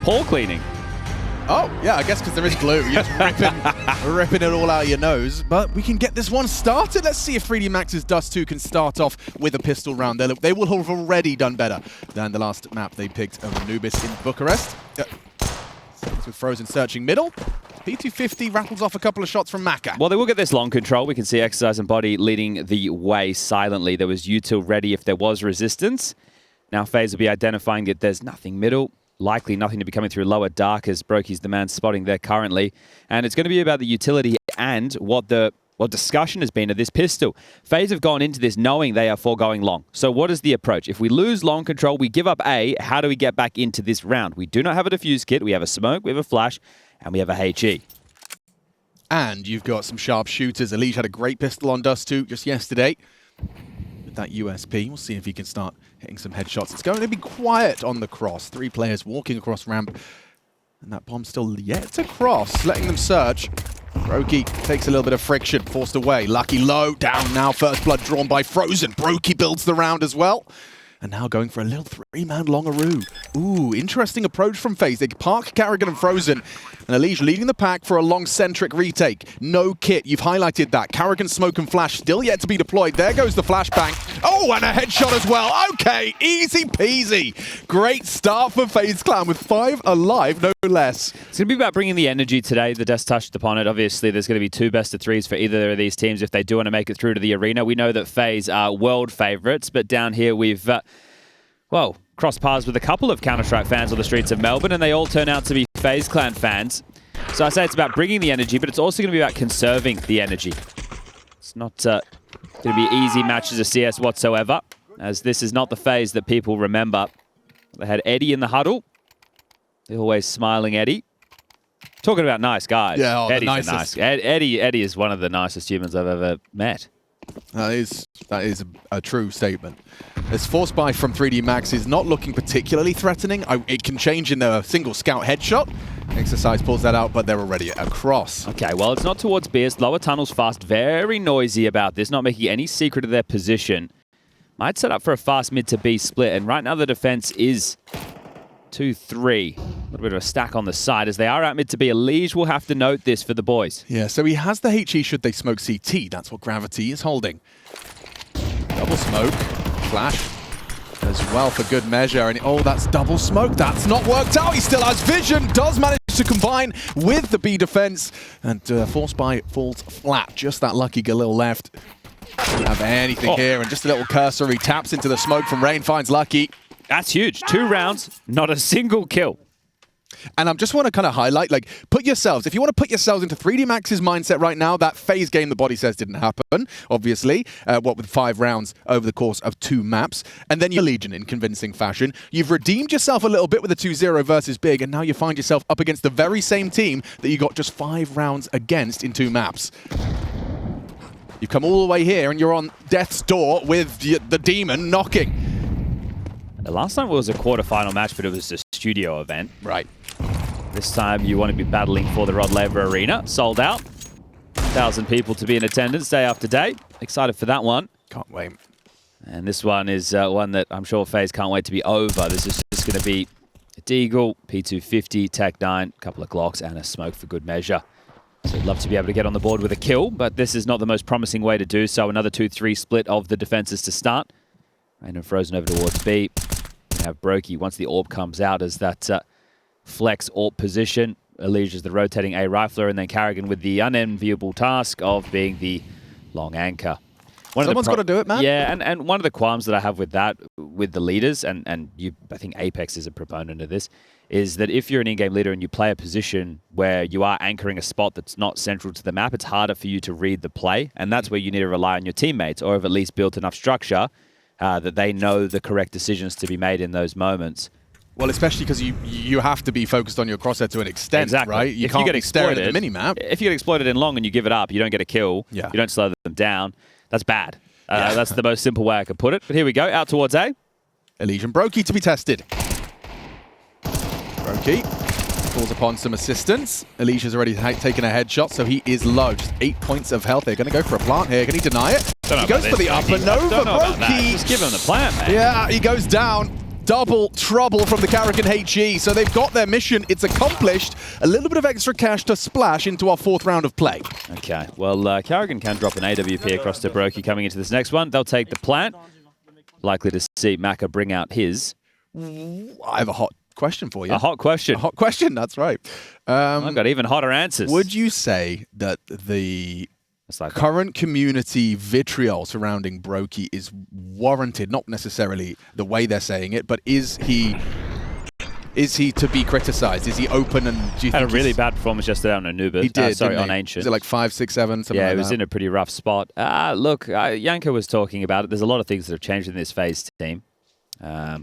paw cleaning. Oh, yeah, I guess because there is glue. You're just ripping it all out of your nose. But we can get this one started. Let's see if 3D Max's Dust2 can start off with a pistol round. They will have already done better than the last map they picked of Anubis in Bucharest. With Frozen searching middle. P250 rattles off a couple of shots from Maka. Well, they will get this long control. We can see Exercise and Body leading the way silently. There was util ready if there was resistance. Now FaZe will be identifying that there's nothing middle. Likely nothing to be coming through lower dark, as Brokey's the man spotting there currently. And it's going to be about the utility and what discussion has been of this pistol. FaZe have gone into this knowing they are foregoing long. So what is the approach? If we lose long control, we give up A, how do we get back into this round? We do not have a defuse kit. We have a smoke, we have a flash, and we have a HE. And you've got some sharp shooters. Elige had a great pistol on Dust2 just yesterday. With that USP, we'll see if he can start hitting some headshots. It's going to be quiet on the cross. 3 players walking across ramp. And that bomb's still yet to cross, letting them search. Brokey takes a little bit of friction, forced away. Lucky low, down now. First blood drawn by Frozen. Brokey builds the round as well. And now going for a little 3-man longaroo. Ooh, interesting approach from FaZe. They park Carrigan and Frozen. And Elige leading the pack for a long-centric retake. No kit, you've highlighted that. Carrigan, smoke and flash still yet to be deployed. There goes the flashbang. Oh, and a headshot as well. Okay, easy peasy. Great start for FaZe Clan with 5 alive, no less. It's going to be about bringing the energy today. The Dust touched upon it. Obviously, there's going to be 2 best-of-3s for either of these teams if they do want to make it through to the arena. We know that FaZe are world favorites, but down here we've... well, crossed paths with a couple of Counter-Strike fans on the streets of Melbourne, and they all turn out to be FaZe Clan fans. So I say it's about bringing the energy, but it's also going to be about conserving the energy. It's not going to be easy matches of CS whatsoever, as this is not the FaZe that people remember. They had Eddie in the huddle. The always smiling Eddie. Talking about nice guys. Yeah, Eddie's the nicest. Eddie is one of the nicest humans I've ever met. That is a true statement. This force buy from 3D Max is not looking particularly threatening. It can change in a single scout headshot. Exercise pulls that out, but they're already across. Okay, well, it's not towards B. It's lower tunnels fast. Very noisy about this, not making any secret of their position. Might set up for a fast mid to B split, and right now the defense is 2-3. A little bit of a stack on the side as they are out mid to B. Elige will have to note this for the boys. Yeah, so he has the HE should they smoke CT. That's what Gravity is holding. Double smoke. Flash as well for good measure. And oh, that's double smoke. That's not worked out. He still has vision. Does manage to combine with the B defense. And force buy falls flat. Just that lucky Galil left. Don't have anything here. And just a little cursory taps into the smoke from Rain. Finds Lucky. That's huge. 2 rounds, not a single kill. And I just want to kind of highlight, like, put yourselves, if you want to put yourselves into 3D Max's mindset right now, that FaZe game the body says didn't happen, obviously, what with 5 rounds over the course of 2 maps, and then your Legion in convincing fashion. You've redeemed yourself a little bit with a 2-0 versus Big, and now you find yourself up against the very same team that you got just 5 rounds against in 2 maps. You've come all the way here, and you're on death's door with the demon knocking. The last time it was a quarterfinal match, but it was a studio event. Right. This time you want to be battling for the Rod Laver Arena. Sold out. 1,000 people to be in attendance day after day. Excited for that one. Can't wait. And this one is one that I'm sure FaZe can't wait to be over. This is just going to be a Deagle, P250, Tech 9, a couple of Glocks, and a smoke for good measure. So I'd love to be able to get on the board with a kill, but this is not the most promising way to do so. Another 2-3 split of the defenses to start. Random Frozen over towards B. We have Brokey once the AWP comes out as that flex AWP position. Elige is the rotating A rifler, and then Carrigan with the unenviable task of being the long anchor. Someone's got to do it, man. Yeah, and one of the qualms that I have with that, with the leaders, and I think Apex is a proponent of this, is that if you're an in-game leader and you play a position where you are anchoring a spot that's not central to the map, it's harder for you to read the play, and that's where you need to rely on your teammates, or have at least built enough structure that they know the correct decisions to be made in those moments. Well, especially because you have to be focused on your crosshair to an extent, exactly. Right? You if can't you get be staring exploited, at the mini-map. If you get exploited in long and you give it up, you don't get a kill, yeah. You don't slow them down, that's bad. That's the most simple way I could put it. But here we go, out towards A. Elige and Brokey to be tested. Brokey calls upon some assistance. Elige has already taken a headshot, so he is low. Just 8 points of health. They're going to go for a plant here. Can he deny it? He goes for the upper Nova. Just give him the plant, man. Yeah, he goes down. double trouble from the Karrigan HE. So they've got their mission. It's accomplished. A little bit of extra cash to splash into our 4th round of play. Okay, well, Karrigan can drop an AWP across to Brokey coming into this next one. They'll take the plant. Likely to see Maka bring out his. I have a hot question for you. A hot question. A hot question, that's right. I've got even hotter answers. Would you say that the current community vitriol surrounding Brokey is warranted? Not necessarily the way they're saying it, but is he to be criticized? Is he open? And do you had think a really bad performance yesterday on Anuba? He did, sorry, didn't on he? Ancient. Was it like 5, 6, 7? Something yeah, like it was that? in a pretty rough spot. Look, Yanko was talking about it. There's a lot of things that have changed in this FaZe team. I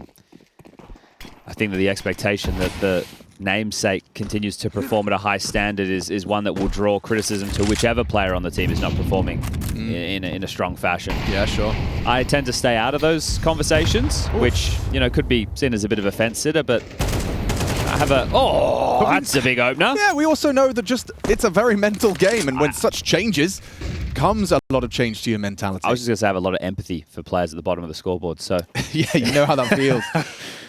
think that the expectation that the namesake continues to perform at a high standard is one that will draw criticism to whichever player on the team is not performing in a strong fashion. Yeah, sure. I tend to stay out of those conversations, which, you know, could be seen as a bit of a fence sitter, but I have a... Oh, that's a big opener. Yeah, we also know that it's a very mental game, and when such changes comes a lot of change to your mentality. I was just going to say I have a lot of empathy for players at the bottom of the scoreboard, so... Yeah, you know how that feels.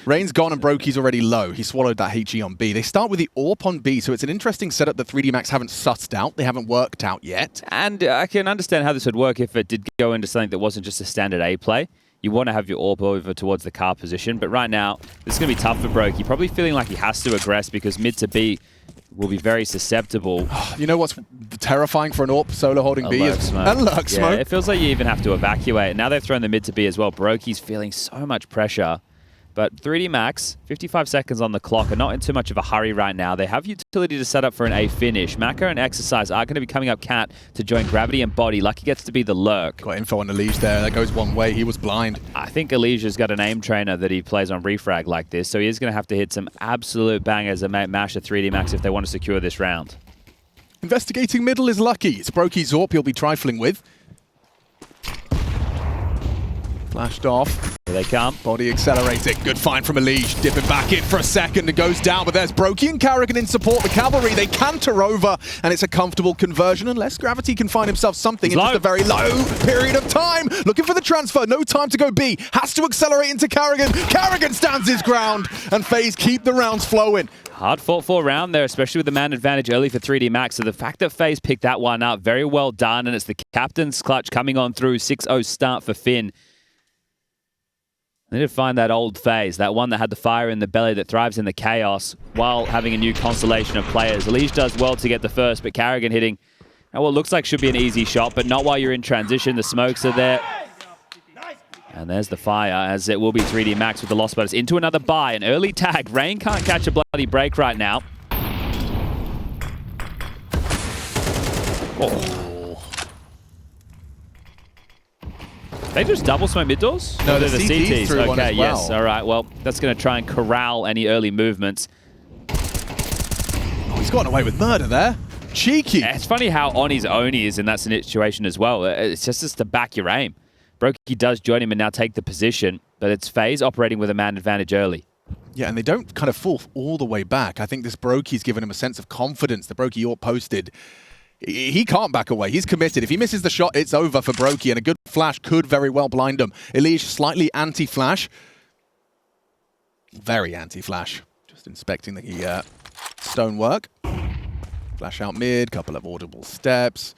Rain's gone and Brokey's already low. He swallowed that HE on B. They start with the AWP on B, so it's an interesting setup that 3D Max haven't sussed out. They haven't worked out yet. And I can understand how this would work if it did go into something that wasn't just a standard A play. You want to have your AWP over towards the car position, but right now, this is going to be tough for Brokey. Probably feeling like he has to aggress because mid to B will be very susceptible. You know what's terrifying for an AWP solo holding B is lurk smoke. Yeah, it feels like you even have to evacuate. Now they've thrown the mid to B as well. Brokey's feeling so much pressure. But 3D Max, 55 seconds on the clock, are not in too much of a hurry right now. They have utility to set up for an A finish. Maka and Exercise are going to be coming up cat to join Gravity and Body. Lucky gets to be the lurk. Got info on Elige there. That goes one way. He was blind. I think Elige's got an aim trainer that he plays on refrag like this, so he is going to have to hit some absolute bangers and mash a 3D Max if they want to secure this round. Investigating middle is Lucky. It's Brokey's AWP he'll be trifling with. Flashed off. Here they come. Body accelerating. Good find from Elige. Dipping back in for a second. It goes down, but there's Brokey and Karrigan in support. The cavalry, they canter over, and it's a comfortable conversion unless Gravity can find himself something in just a very low period of time. Looking for the transfer. No time to go B. Has to accelerate into Karrigan. Karrigan stands his ground, and FaZe keep the rounds flowing. Hard fought for round there, especially with the man advantage early for 3D Max. So the fact that FaZe picked that one up, very well done, and it's the captain's clutch coming on through. 6-0 start for Finn. They need to find that old FaZe, that one that had the fire in the belly that thrives in the chaos while having a new constellation of players. Elige does well to get the first, but Karrigan hitting what looks like should be an easy shot, but not while you're in transition. The smokes are there. And there's the fire, as it will be 3D Max with the lost bonus into another buy. An early tag. Rain can't catch a bloody break right now. Oh. They just double smoke mid doors? No, they're the CTs. through one Okay, as well. yes. All right, well, that's going to try and corral any early movements. Oh, he's gotten away with murder there. Cheeky. It's funny how on his own he is in that situation as well. It's just to back your aim. Brokey does join him and now take the position, but it's FaZe operating with a man advantage early. Yeah, and they don't kind of fall all the way back. I think this Brokey's given him a sense of confidence. The Brokey AWP posted. He can't back away. He's committed. If he misses the shot, it's over for Brokey, and a good flash could very well blind him. Elige slightly anti-flash. Very anti-flash. Just inspecting the stonework. Flash out mid, couple of audible steps.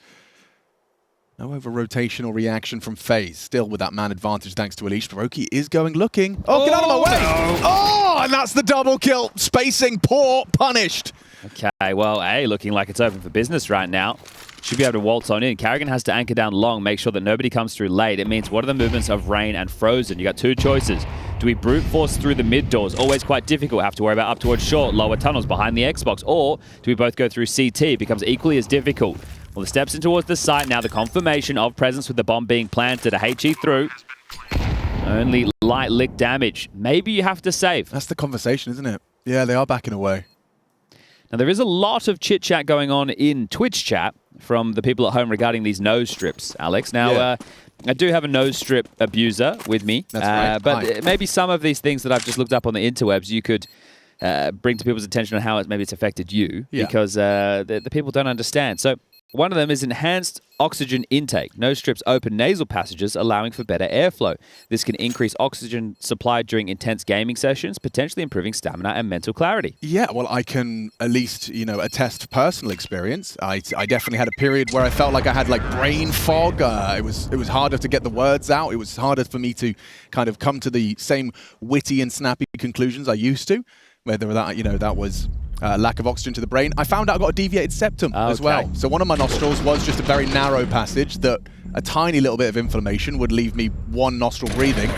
No over-rotation or reaction from FaZe. Still with that man advantage thanks to Elige. Brokey is going looking. Oh, get out of my way! No. Oh, and that's the double kill. Spacing poor, punished. Okay, well, A, looking like it's open for business right now. Should be able to waltz on in. Karrigan has to anchor down long, make sure that nobody comes through late. It means what are the movements of Rain and Frozen? You got two choices. Do we brute force through the mid doors? Always quite difficult. Have to worry about up towards short, lower tunnels behind the Xbox. Or do we both go through CT? It becomes equally as difficult. Well, the steps in towards the site now. The confirmation of presence with the bomb being planted. A HE through. Only light lick damage. Maybe you have to save. That's the conversation, isn't it? Yeah, they are backing away. Now, there is a lot of chit-chat going on in Twitch chat from the people at home regarding these nose strips, Alex. Now, I do have a nose strip abuser with me. That's right. But maybe some of these things that I've just looked up on the interwebs, you could bring to people's attention on how maybe it's affected you. Yeah. Because the people don't understand. So One of them is enhanced oxygen intake. Nose strips open nasal passages, allowing for better airflow. This can increase oxygen supply during intense gaming sessions, potentially improving stamina and mental clarity. Yeah, well, I can at least, attest personal experience. I definitely had a period where I felt like I had like brain fog. It was harder to get the words out. It was harder for me to kind of come to the same witty and snappy conclusions I used to. Whether that was lack of oxygen to the brain. I found out I got a deviated septum as well. So one of my nostrils was just a very narrow passage that a tiny little bit of inflammation would leave me one nostril breathing,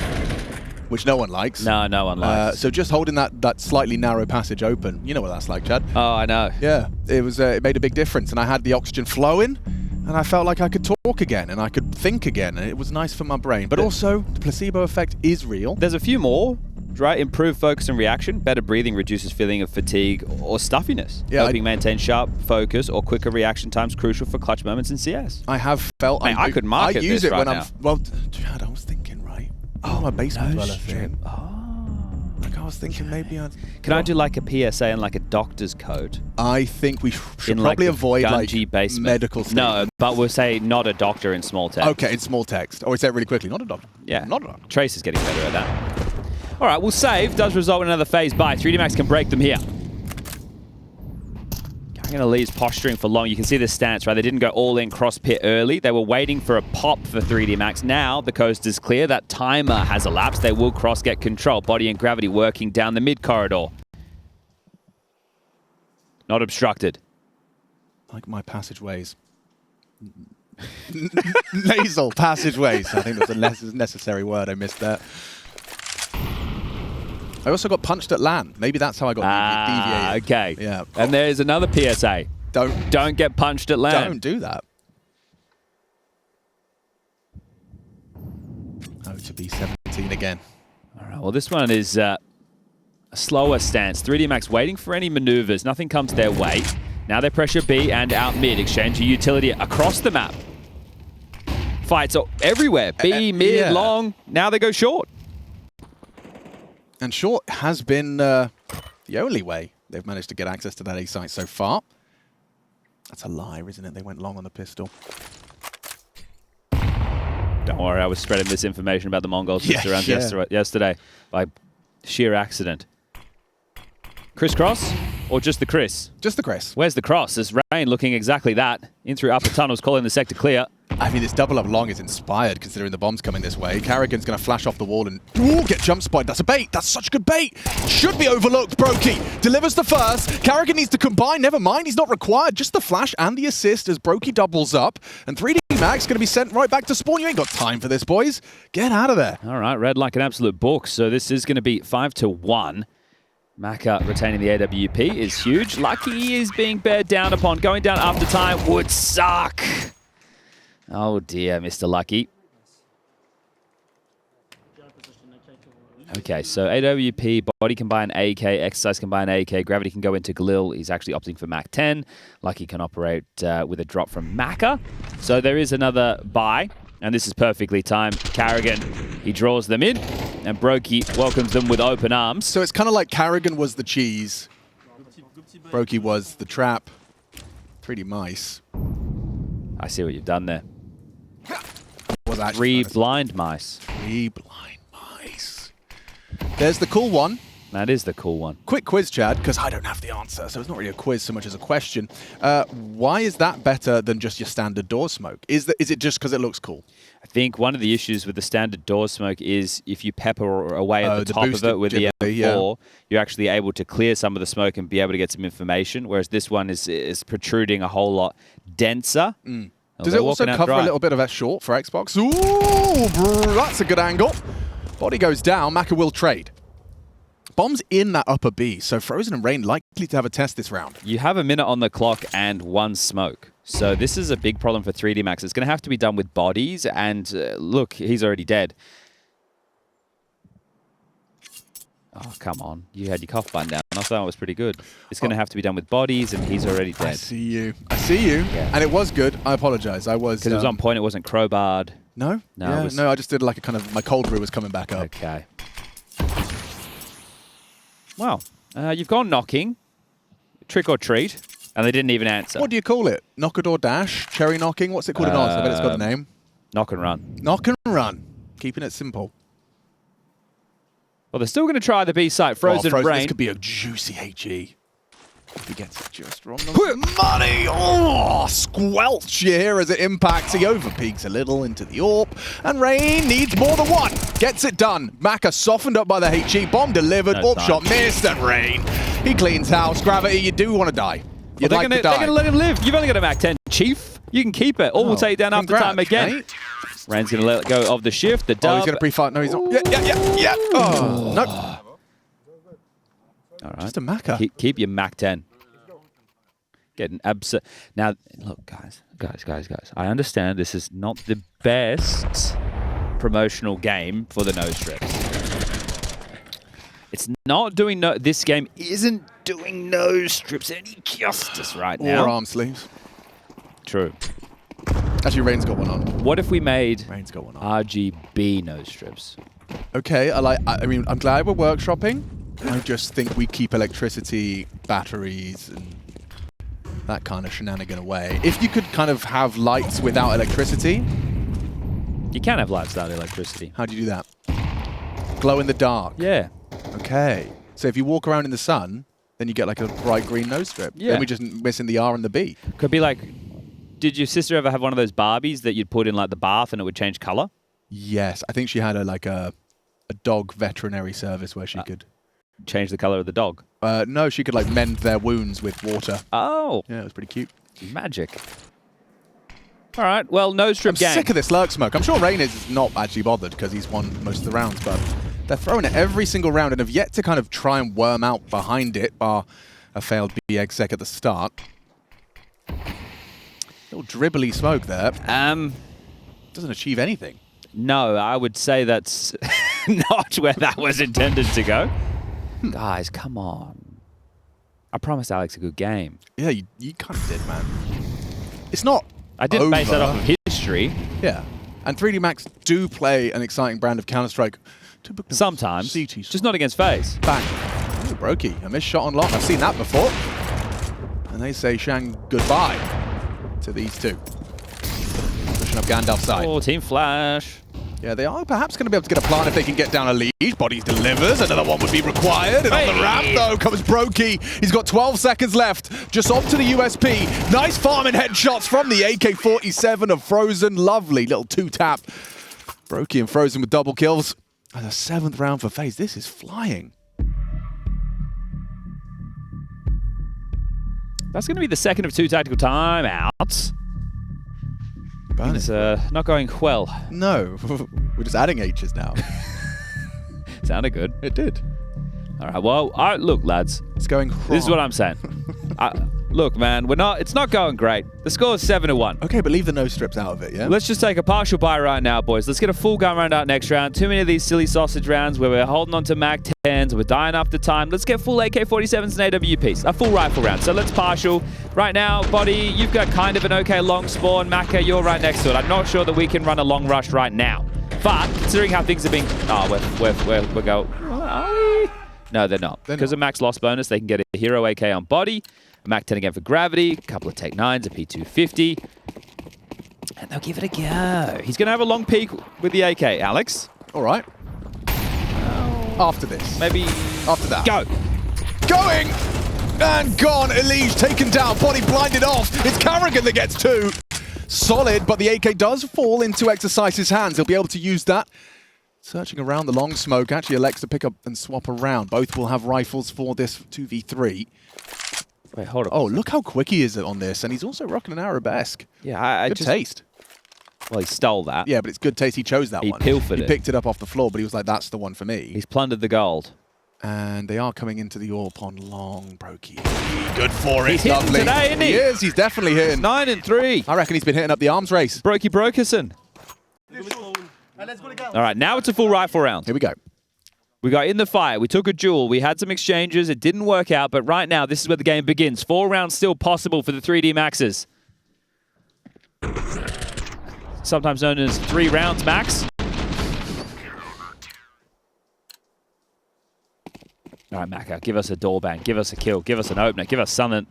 which no one likes. No, no one likes. So just holding that slightly narrow passage open, you know what that's like, Chad. Oh, I know. Yeah, it made a big difference, and I had the oxygen flowing, and I felt like I could talk again, and I could think again, and it was nice for my brain. But also, the placebo effect is real. There's a few more. Right, improved focus and reaction. Better breathing reduces feeling of fatigue or stuffiness. Yeah, helping maintain sharp focus or quicker reaction times crucial for clutch moments in CS. I have felt... Mate, I could market I use this it right when now. Well, Chad, I was thinking, right? Oh, my basement dweller thing. Like I was thinking maybe I'd... Can I do like a PSA and like a doctor's code? I think we should like probably avoid like basement. medical statements. No, but we'll say not a doctor in small text. Okay, in small text. Or say it really quickly, not a doctor. Yeah. Not a doctor. Trace is getting better at that. All right, we'll save. Does result in another FaZe buy. 3D Max can break them here. Karrigan leaves posturing for long. You can see the stance, right? They didn't go all in cross pit early. They were waiting for a pop for 3D Max. Now the coast is clear. That timer has elapsed. They will cross get control. Body and gravity working down the mid corridor. Not obstructed. Like my passageways. Nasal passageways. I think that's a necessary word. I missed that. I also got punched at LAN. Maybe that's how I got deviated. Okay. Yeah. And there's another PSA. Don't get punched at LAN. Don't do that. Oh, to be 17 again. All right. Well, this one is a slower stance. 3D Max waiting for any maneuvers. Nothing comes their way. Now they pressure B and out mid. Exchange of utility across the map. Fights are everywhere. B, mid, yeah. long. Now they go short. And short has been the only way they've managed to get access to that A site so far. That's a lie, isn't it? They went long on the pistol. Don't worry, I was spreading misinformation about the Mongols around yesterday by sheer accident. Crisscross or just the Chris? Just the Chris. Where's the cross? As Rain looking exactly that. In through upper tunnels, calling the sector clear. I mean, this double up long is inspired considering the bomb's coming this way. Karrigan's going to flash off the wall and get jump spotted. That's a bait. That's such good bait. Should be overlooked. Brokey delivers the first. Karrigan needs to combine. Never mind. He's not required. Just the flash and the assist as Brokey doubles up. And 3D Max going to be sent right back to spawn. You ain't got time for this, boys. Get out of there. All right. Red like an absolute book. So this is going to be 5-1. Maka retaining the AWP is huge. Lucky is being bared down upon. Going down after time would suck. Oh dear, Mr. Lucky. Okay, so AWP, body can buy an AK, exercise can buy an AK, gravity can go into Galil. He's actually opting for Mach 10. Lucky can operate with a drop from Maka. So there is another buy, and this is perfectly timed. Karrigan, he draws them in, and Brokey welcomes them with open arms. So it's kind of like Karrigan was the cheese, Brokey was the trap. 3D mice. I see what you've done there. Was actually 3 blind mice. 3 blind mice. There's the cool one. That is the cool one. Quick quiz, Chad, because I don't have the answer, so it's not really a quiz so much as a question. Why is that better than just your standard door smoke? Is it just because it looks cool? I think one of the issues with the standard door smoke is if you pepper away at the top of it with the M4, you're actually able to clear some of the smoke and be able to get some information, whereas this one is protruding a whole lot denser. Does it also cover a little bit of that short for Xbox? Ooh, that's a good angle. Body goes down, Maka will trade. Bomb's in that upper B, so Frozen and Rain likely to have a test this round. You have a minute on the clock and 1 smoke. So this is a big problem for 3D Max. It's going to have to be done with bodies, and look, he's already dead. Oh, come on. You had your cough button down. I thought it was pretty good. It's going to have to be done with bodies, and he's already dead. I see you. I see you. Yeah. And it was good. I apologize. I was... Because it was on point. It wasn't crowbarred. No? No, yeah, no, I just did like a kind of... My cold brew was coming back up. Okay. Well, you've gone knocking. Trick or treat. And they didn't even answer. What do you call it? Knock-a-door dash? Cherry knocking? What's it called in Oz? I bet it's got a name. Knock and run. Knock and run. Keeping it simple. Well, they're still going to try the B site. Frozen Rain. This could be a juicy HE. If he gets it just wrong. Money! Oh, squelch you hear as it impacts. He overpeaks a little into the AWP. And Rain needs more than one. Gets it done. Maka softened up by the HE. Bomb delivered. AWP shot missed. And Rain, he cleans house. Gravity, you do want to die. You'd like to die. They're going to let him live. You've only got a Mac 10. Chief, you can keep it. Or we'll take it down after time again. Mate. Rain's going to let go of the shift. The dub. Oh, he's going to pre-fight. No, he's not. Yeah. Oh, no. All right. Just a Maka. Keep your Mac 10. Getting absurd. Now, look, guys. I understand this is not the best promotional game for the nose strips. It's not doing this game isn't doing nose strips any justice right now. Or arm sleeves. True. Actually, Rain's got one on. What if we made Rain's got one on. RGB nose strips? Okay, I mean, I'm glad we're workshopping. I just think we keep electricity, batteries, and that kind of shenanigan away. If you could kind of have lights without electricity. You can have lights without electricity. How do you do that? Glow in the dark. Yeah. Okay. So if you walk around in the sun, then you get like a bright green nose strip. Yeah. Then we're just missing the R and the B. Could be like, did your sister ever have one of those Barbies that you'd put in like the bath and it would change color? Yes. I think she had a dog veterinary service where she could change the color of the dog. No, she could like mend their wounds with water. Oh. Yeah, it was pretty cute. Magic. All right, well, nose strip gang. I'm sick of this lurk smoke. I'm sure Rain is not actually bothered because he's won most of the rounds, but they're throwing it every single round and have yet to kind of try and worm out behind it, bar a failed B exec at the start. Little dribbly smoke there. Doesn't achieve anything. No, I would say that's not where that was intended to go. Guys, come on. I promised Alex a good game. Yeah, you kind of did, man. It's not I didn't base that off of history. Yeah. And 3D Max do play an exciting brand of Counter-Strike. Sometimes. Just not against FaZe. Bang. Ooh, Brokey, a missed shot on lock. I've seen that before. And they say Shang goodbye to these two. Pushing up Gandalf's side. Oh, Team Flash. Yeah, they are perhaps going to be able to get a plant if they can get down a lead. Bodies delivers. Another one would be required. And on the ramp, though, comes Brokey. He's got 12 seconds left. Just off to the USP. Nice farming headshots from the AK-47 of Frozen. Lovely little two-tap. Brokey and Frozen with double kills. And a 7th round for FaZe. This is flying. That's going to be the second of 2 tactical timeouts. It's not going well. No, we're just adding H's now. Sounded good. It did. All right, well, look, lads. It's going wrong. This is what I'm saying. Look, man, it's not going great. The score is 7-1. Okay, but leave the nose strips out of it, yeah? Let's just take a partial bye right now, boys. Let's get a full gun round out next round. Too many of these silly sausage rounds where we're holding on to Mac 10s, we're dying after time. Let's get full AK-47s and AWPs. A full rifle round. So let's partial. Right now, Body, you've got kind of an okay long spawn. Maka, you're right next to it. I'm not sure that we can run a long rush right now. But considering how things have been... Oh, we're going... Are we? No, they're not. Because of Mac's loss bonus, they can get a hero AK on Body. A Mac 10 again for Gravity, a couple of Tech 9s, a P250. And they'll give it a go. He's going to have a long peek with the AK. Alex? All right. After this. Maybe... After that. Go. Going! And gone. Elige taken down. Body blinded off. It's Carrigan that gets 2. Solid, but the AK does fall into Exercise's hands. He'll be able to use that. Searching around the long smoke. Actually elects to pick up and swap around. Both will have rifles for this 2v3. Wait, hold on. Oh, look how quick he is on this. And he's also rocking an arabesque. Yeah, good taste. Well, he stole that. Yeah, but it's good taste. He chose that one. He pilfered it. He picked it up off the floor, but he was like, that's the one for me. He's plundered the gold. And they are coming into the AWP on long, Brokey. Good for it. He's hitting today, isn't he? He is. He's definitely hitting. 9 and 3. I reckon he's been hitting up the arms race. Brokey Brokerson. All right, now it's a full rifle round. Here we go. We got in the fight. We took a duel. We had some exchanges. It didn't work out, but right now, this is where the game begins. 4 rounds still possible for the 3D Maxes. Sometimes known as 3 rounds max. All right, Maka, give us a door bang. Give us a kill. Give us an opener. Give us something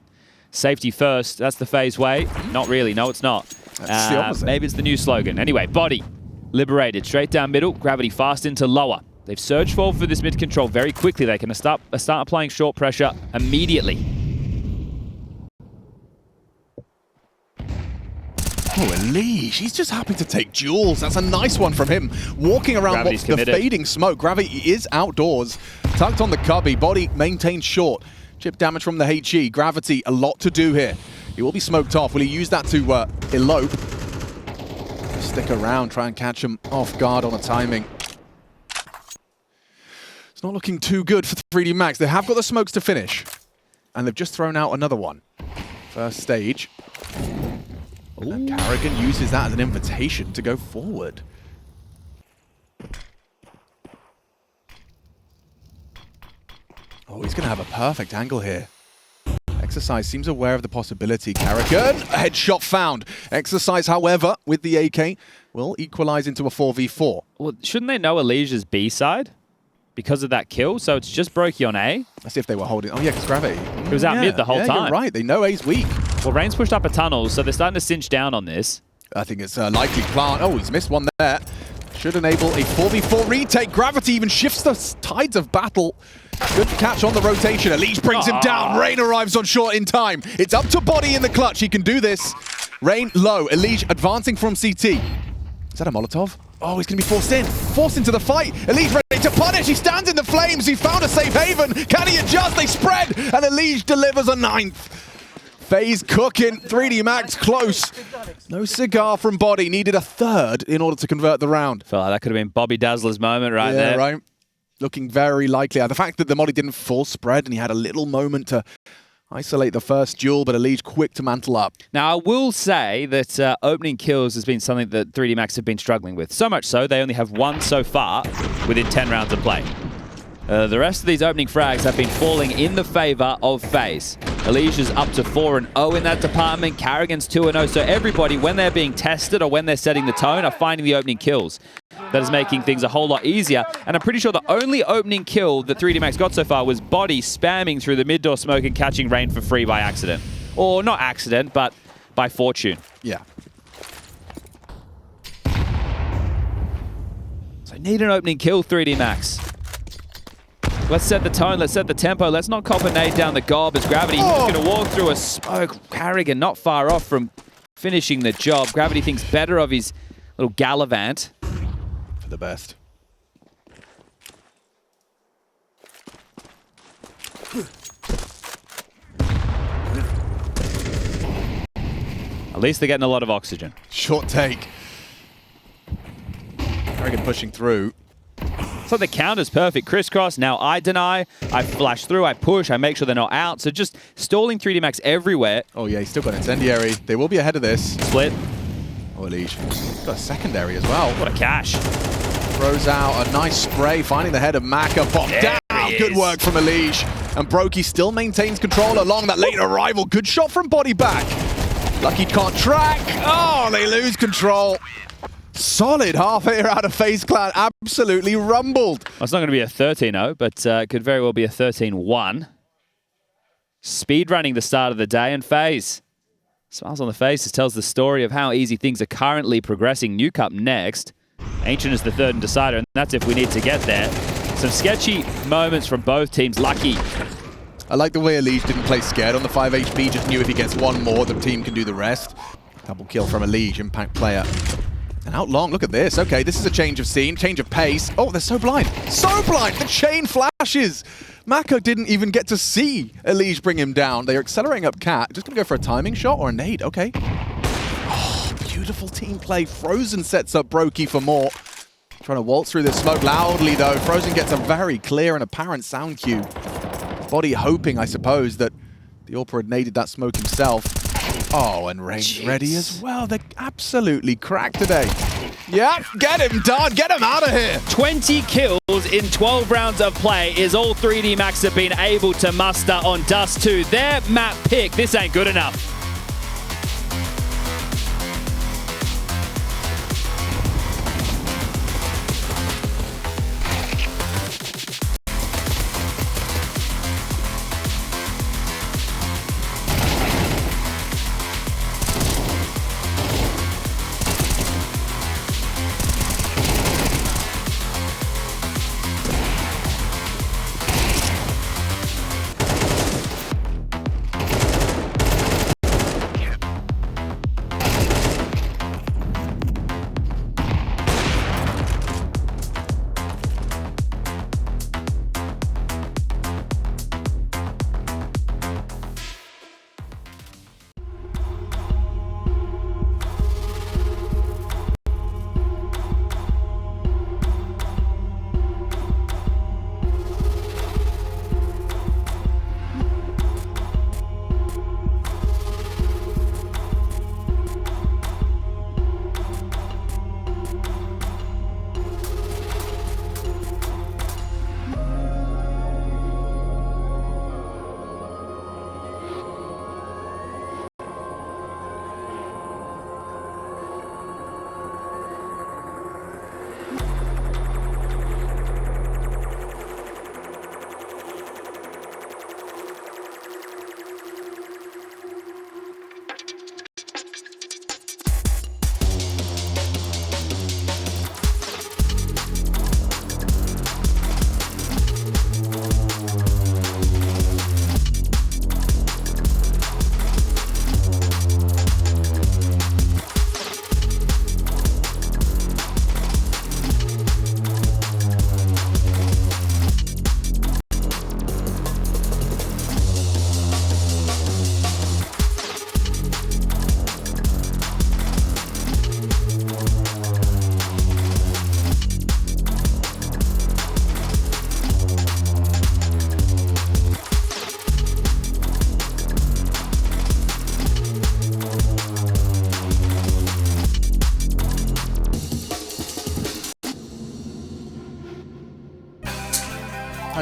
Safety first. That's the FaZe way. Not really. No, it's not. That's the opposite. Maybe it's the new slogan. Anyway, body liberated. Straight down middle. Gravity fast into lower. They've surged forward for this mid control very quickly. They can start applying short pressure immediately. Oh, Elish, he's just happy to take duels. That's a nice one from him. Walking around the fading smoke. Gravity is outdoors. Tucked on the cubby. Body maintained short. Chip damage from the HE. Gravity, a lot to do here. He will be smoked off. Will he use that to elope? Stick around, try and catch him off guard on a timing. It's not looking too good for 3D Max. They have got the smokes to finish. And they've just thrown out another one. First stage. And Carrigan uses that as an invitation to go forward. Oh, he's going to have a perfect angle here. Exercise seems aware of the possibility. Carrigan, a headshot found. Exercise, however, with the AK, will equalize into a 4v4. Well, shouldn't they know Elijah's B side because of that kill? So it's just Brokey on A. As if they were holding... Oh, yeah, because Gravity. He was out mid the whole time. You're right. They know A's weak. Well, Rain's pushed up a tunnel, so they're starting to cinch down on this. I think it's likely plant. Oh, he's missed one there. Should enable a 4v4 retake. Gravity even shifts the tides of battle. Good catch on the rotation. Elish brings him down. Rain arrives on short in time. It's up to Body in the clutch. He can do this. Rain low. Elish advancing from CT. Is that a Molotov? Oh, he's going to be forced in. Forced into the fight. Elish ready to punish. He stands in the flames. He found a safe haven. Can he adjust? They spread. And Elish delivers a 9th. FaZe cooking. 3D Max close. No cigar from Body. Needed a 3rd in order to convert the round. Felt like that could have been Bobby Dazzler's moment right there. Yeah, right. Looking very likely. The fact that the Molly didn't full spread and he had a little moment to isolate the first duel, but Elish quick to mantle up. Now, I will say that opening kills has been something that 3D Max have been struggling with. So much so, they only have 1 so far within 10 rounds of play. The rest of these opening frags have been falling in the favor of FaZe. Alicia's up to 4-0 in that department. Carrigan's 2-0. So everybody, when they're being tested or when they're setting the tone, are finding the opening kills. That is making things a whole lot easier. And I'm pretty sure the only opening kill that 3D Max got so far was Body spamming through the mid-door smoke and catching Rain for free by accident. Or not accident, but by fortune. Yeah. So need an opening kill, 3D Max. Let's set the tone, let's set the tempo. Let's not cop a nade down the gob as Gravity. He's going to walk through a smoke. Carrigan not far off from finishing the job. Gravity thinks better of his little gallivant. For the best. At least they're getting a lot of oxygen. Short take. Carrigan pushing through. So the counter's perfect. Crisscross, now I deny. I flash through, I push, I make sure they're not out. So just stalling 3D Max everywhere. Oh yeah, he's still got incendiary. They will be ahead of this. Split. Oh, Elish. Got a secondary as well. What a cash. Throws out a nice spray, finding the head of Maka. Pop down. Good work from Elish. And Brokey still maintains control along that late arrival. Good shot from Body back. Lucky can't track. Oh, they lose control. Solid half here out of FaZe Clan. Absolutely rumbled. Well, it's not going to be a 13-0, but it could very well be a 13-1. Speedrunning the start of the day, and FaZe. Smiles on the faces tells the story of how easy things are currently progressing. Nuke up next. Ancient is the 3rd and decider, and that's if we need to get there. Some sketchy moments from both teams. Lucky. I like the way Elish didn't play scared on the 5 HP. Just knew if he gets one more, the team can do the rest. Double kill from Elish, impact player. And out long, look at this. Okay, this is a change of scene, change of pace. Oh, they're so blind. So blind! The chain flashes! Mako didn't even get to see Elish bring him down. They're accelerating up Cat. Just gonna go for a timing shot or a nade. Okay. Oh, beautiful team play. Frozen sets up Brokey for more. Trying to waltz through this smoke loudly, though. Frozen gets a very clear and apparent sound cue. Body hoping, I suppose, that the Orpa had naded that smoke himself. Oh, and Rain's ready as well. They're absolutely cracked today. Yep, get him done. Get him out of here. 20 kills in 12 rounds of play is all 3D Max have been able to muster on Dust2. Their map pick. This ain't good enough.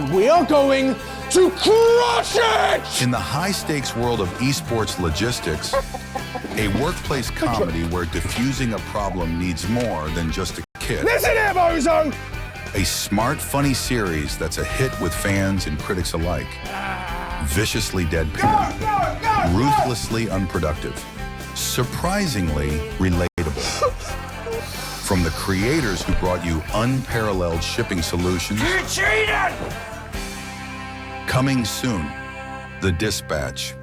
and we are going to crush it! In the high-stakes world of esports logistics, a workplace comedy where diffusing a problem needs more than just a kit. Listen here, bozo! A smart, funny series that's a hit with fans and critics alike. Viciously deadpan, ruthlessly unproductive, surprisingly relatable. From the creators who brought you unparalleled shipping solutions. You cheated! Coming soon, The Dispatch.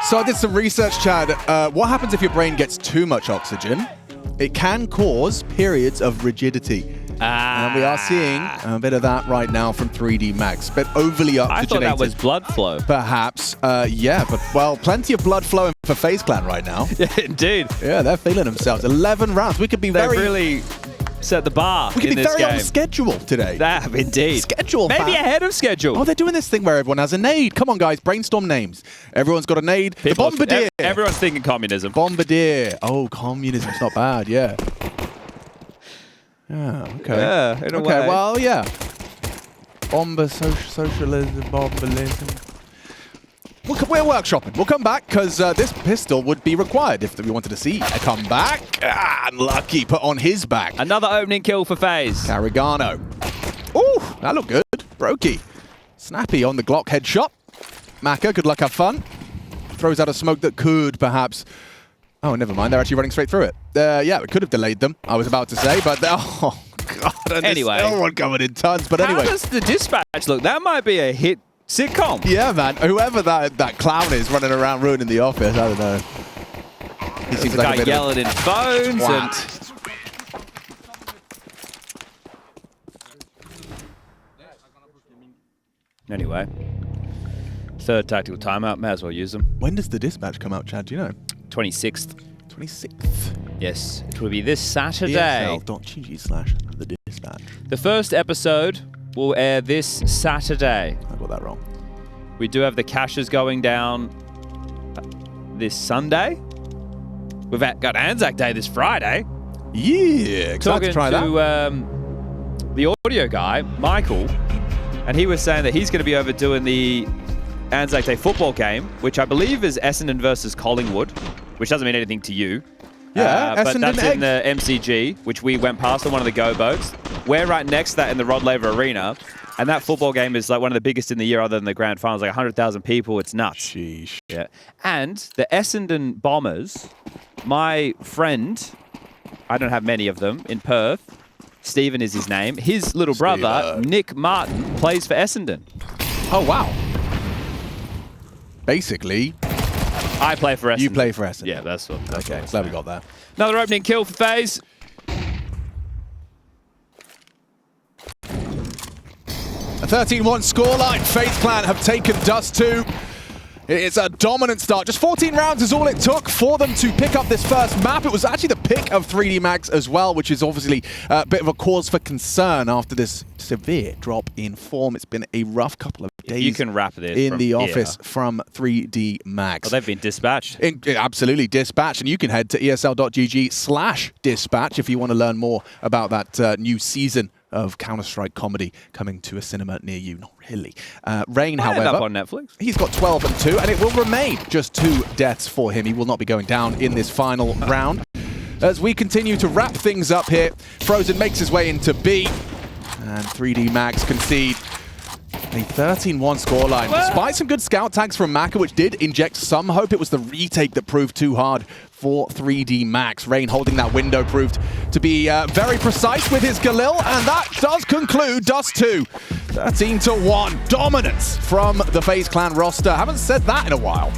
So I did some research, Chad. What happens if your brain gets too much oxygen? It can cause periods of rigidity. And we are seeing a bit of that right now from 3D Max. But overly oxygenated. I thought that was blood flow. Perhaps. Yeah, but, well, plenty of blood flowing for FaZe Clan right now. Yeah, indeed. Yeah, they're feeling themselves. 11 rounds. We could be They really set the bar we could in be this very game. on schedule today. Indeed. Schedule, Maybe fam. ahead of schedule. Oh, they're doing this thing where everyone has a nade. Come on, guys. Brainstorm names. Everyone's got a nade. The Bombardier. Everyone's thinking communism. Bombardier. Oh, communism's not bad. Yeah. Yeah, okay. Yeah, in a okay, way. well, yeah. Socialism, bombalism. We're workshopping. We'll come back because this pistol would be required if we wanted to see a comeback. Unlucky. Put on his back. Another opening kill for FaZe. Carrigano. Ooh, that looked good. Brokey. Snappy on the Glock headshot. Maka, good luck, have fun. Throws out a smoke that could perhaps... Oh, never mind. They're actually running straight through it. Yeah, it could have delayed them, I was about to say, but... Oh, God. And anyway. There's still one coming in tons, but anyway. How does the dispatch look? That might be a hit sitcom. Yeah, man. Whoever that clown is running around ruining the office, I don't know. He seems like a bit yelling in phones and... Anyway. Third tactical timeout. May as well use them. When does the dispatch come out, Chad? Do you know? 26th. 26th. Yes. It will be this Saturday. ESL.gg/thedispatch. The first episode will air this Saturday. I got that wrong. We do have the caches going down this Sunday. We've got Anzac Day this Friday. Yeah, excited to try that. The audio guy, Michael, and he was saying that he's going to be overdoing the Anzac Day football game, which I believe is Essendon versus Collingwood, which doesn't mean anything to you. Yeah, but Essendon that's in the MCG, which we went past on one of the go boats. We're right next to that in the Rod Laver Arena. And that football game is like one of the biggest in the year other than the grand finals, like 100,000 people. It's nuts. Sheesh. Yeah. And the Essendon Bombers, my friend, I don't have many of them, in Perth, Stephen is his name. His little brother, Nick Martin, plays for Essendon. Oh, wow. Basically, I play for Essendon. you play for Essendon. Yeah, that's what. Okay, glad we got that. Another opening kill for FaZe. A 13-1 scoreline. FaZe Clan have taken Dust2. It's a dominant start. Just 14 rounds is all it took for them to pick up this first map. It was actually the pick of 3D Max as well, which is obviously a bit of a cause for concern after this severe drop in form. It's been a rough couple of days. You can wrap this in the office from 3D Max. Well, they've been dispatched. Absolutely dispatched, and you can head to esl.gg/dispatch if you want to learn more about that new season of Counter-Strike comedy coming to a cinema near you. Not really. Rain, however, up on Netflix. He's got 12 and 2, and it will remain just 2 deaths for him. He will not be going down in this final round. As we continue to wrap things up here, Frozen makes his way into B, and 3D Max concede a 13-1 scoreline. Despite some good scout tags from Maka, which did inject some hope, it was the retake that proved too hard for 3D Max. Rain holding that window proved to be very precise with his Galil, and that does conclude Dust2. 13-1 dominance from the FaZe Clan roster. Haven't said that in a while.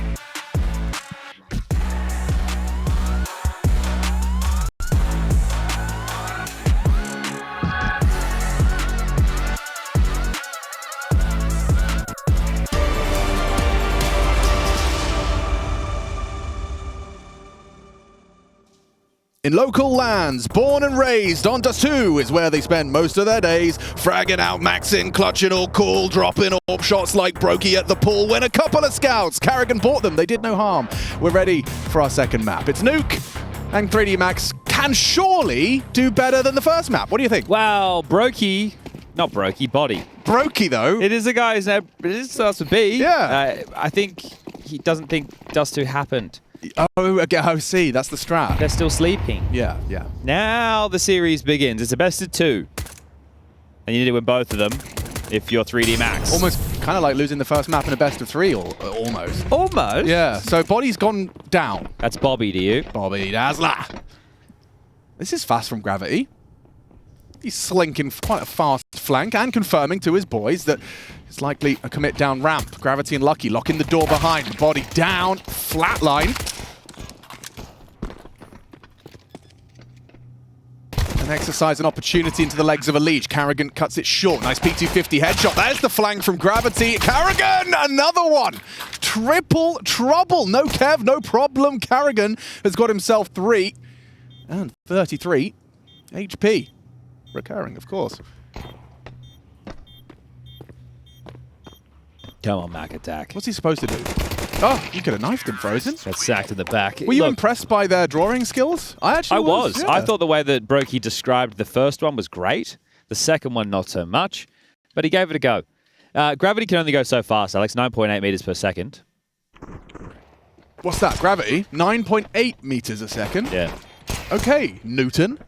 In local lands, born and raised on Dust2 is where they spend most of their days. Fragging out, maxing, clutching all cool, dropping orb shots like Brokey at the pool. When a couple of scouts, Carrigan bought them, they did no harm. We're ready for our second map. It's Nuke, and 3D Max can surely do better than the first map. What do you think? Well, Brokey, not Brokey, Body. Brokey, though. It is a guy's name, it starts with B. Yeah. I think he doesn't think Dust2 happened. Oh, okay, I see. That's the strat. They're still sleeping. Yeah, yeah. Now the series begins. It's a best of 2. And you need to win both of them if you're 3D Max. Almost kind of like losing the first map in a best of 3, or almost. Almost? Yeah, so Body's gone down. That's Bobby to you. Bobby Dazzler. This is fast from Gravity. He's slinking quite a fast flank and confirming to his boys that it's likely a commit down ramp. Gravity and Lucky locking the door behind. Body down, flatline. An exercise and opportunity into the legs of a leech. Carrigan cuts it short. Nice P250 headshot. There's the flank from Gravity. Carrigan, another one. Triple trouble. No Kev, no problem. Carrigan has got himself 3 and 33 HP. Recurring, of course. Come on, Mac Attack. What's he supposed to do? Oh, you could have knifed him, Frozen. That's sacked in the back. Were you Look, impressed by their drawing skills? I was. Yeah. I thought the way that Brokey described the first one was great. The second one, not so much. But he gave it a go. Gravity can only go so fast, Alex. 9.8 meters per second. What's that? Gravity? 9.8 meters a second? Yeah. Okay, Newton.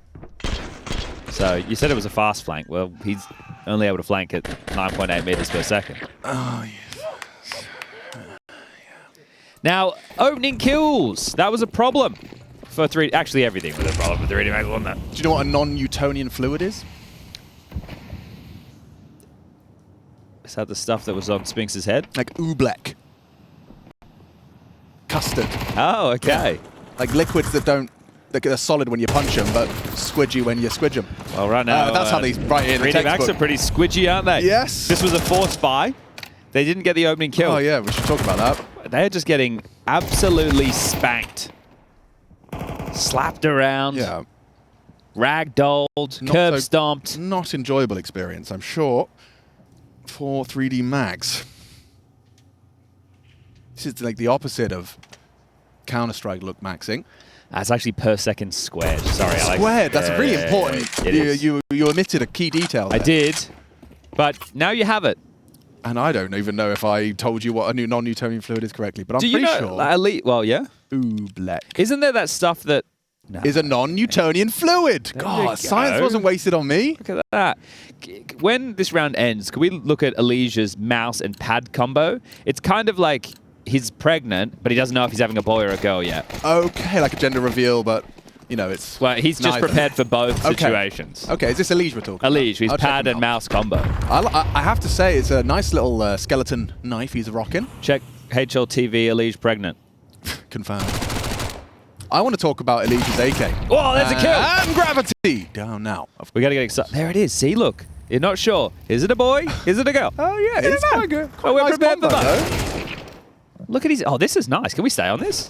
So you said it was a fast flank. Well, he's only able to flank at 9.8 meters per second. Oh, yes. Now, opening kills. That was a problem for 3D. Actually, everything was a problem for 3D Max, wasn't it? Do you know what a non-Newtonian fluid is? Is that the stuff that was on Spinks's head? Like oobleck. Custard. Oh, okay. Like liquids that don't... They're solid when you punch them, but squidgy when you squidge them. Well, right now... that's how they write it in the 3D Max textbook. are pretty squidgy, aren't they? Yes. This was a forced buy. They didn't get the opening kill. Oh, yeah, we should talk about that. They're just getting absolutely spanked. Slapped around. Yeah. Ragdolled. Curb stomped. Not enjoyable experience, I'm sure, for 3D Max. This is like the opposite of Counter-Strike look maxing. That's actually per second squared. Sorry, Alex. Squared, that's really important. You omitted a key detail there. I did, but now you have it. And I don't even know if I told you what a new non-Newtonian fluid is correctly, but I'm Do you pretty know, sure. Elite, well, yeah. Oobleck Isn't there that stuff that... No. is a non-Newtonian fluid. There you God, science go. wasn't wasted on me. Look at that. When this round ends, can we look at Elijah's mouse and pad combo? It's kind of like he's pregnant, but he doesn't know if he's having a boy or a girl yet. Okay, like a gender reveal, but, you know, it's Well, he's just neither. prepared for both Okay. situations. Okay, is this Elige we're talking Elige, his I'll check pad him and out. mouse combo. I have to say, it's a nice little skeleton knife he's rocking. Check HLTV, Elige pregnant. Confirmed. I want to talk about Elige's AK. Oh, there's a kill! And Gravity! Down now. We got to get excited. There it is. See, look. You're not sure. Is it a boy? Is it a girl? Oh, yeah, it's quite good. Oh, we're nice prepared for combo, that. though. Look at his... Oh, this is nice. Can we stay on this?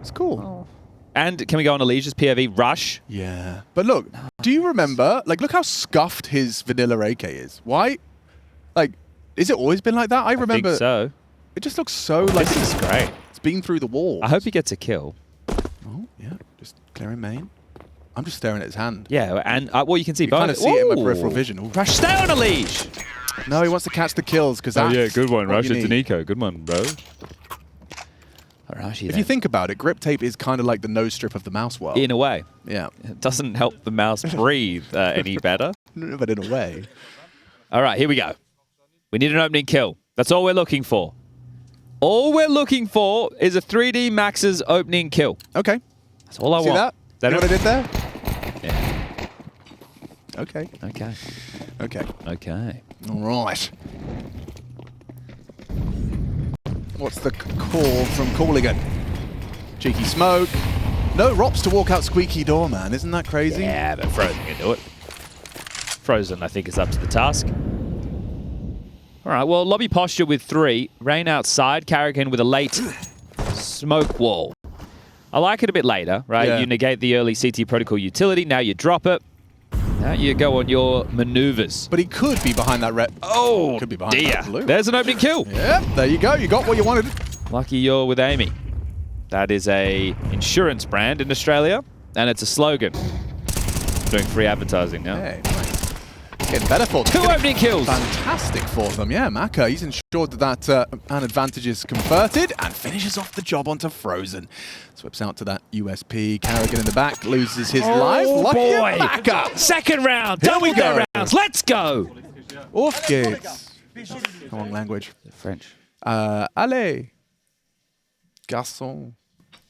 It's cool. And can we go on Elige's POV? Rush. Yeah. But look, do you remember, like, look how scuffed his vanilla AK is. Why? Like, is it always been like that? I remember. I think so. It just looks so like This is great. it's been through the wall. I hope he gets a kill. Oh, yeah. Just clearing main. I'm just staring at his hand. Yeah, and well, you can see You both. kind of see it in my Ooh. peripheral vision. Ooh. Rush, stay on Elige. No, he wants to catch the kills because that's what you need. Nico. Good one, bro. Alrighty, If you think about it, grip tape is kind of like the nose strip of the mouse world. in a way, Yeah. it doesn't help the mouse breathe any better. But in a way. All right, here we go. We need an opening kill. That's all we're looking for. All we're looking for is a 3D Max's opening kill. Okay. That's all I See want. that? See what I did there? Yeah. Okay. Okay. Okay. Okay. All right. What's the call from Cooligan? Cheeky smoke. No Rops to walk out squeaky door, man. Isn't that crazy? Yeah, but Frozen can do it. Frozen, I think, is up to the task. All right, well, lobby posture with 3. Rain outside. Carrigan with a late smoke wall. I like it a bit later, right? Yeah. You negate the early CT protocol utility. Now you drop it. Now you go on your maneuvers. But he could be behind that red. Oh, could be behind dear. that blue. There's an opening kill. Yep, there you go. You got what you wanted. Lucky you're with Amy. That is a insurance brand in Australia, and it's a slogan. Doing free advertising now. Hey, nice. Getting better for them. 2 opening kills. Fantastic for them. Yeah, Maka, he's ensured that an advantage is converted and finishes off the job onto Frozen. Swips out to that USP. Carrigan in the back loses his life. Lucky boy. Maka. Second round. Here Double we go. their rounds. Let's go. Off gigs. Wrong language. French. Allez. Garçon.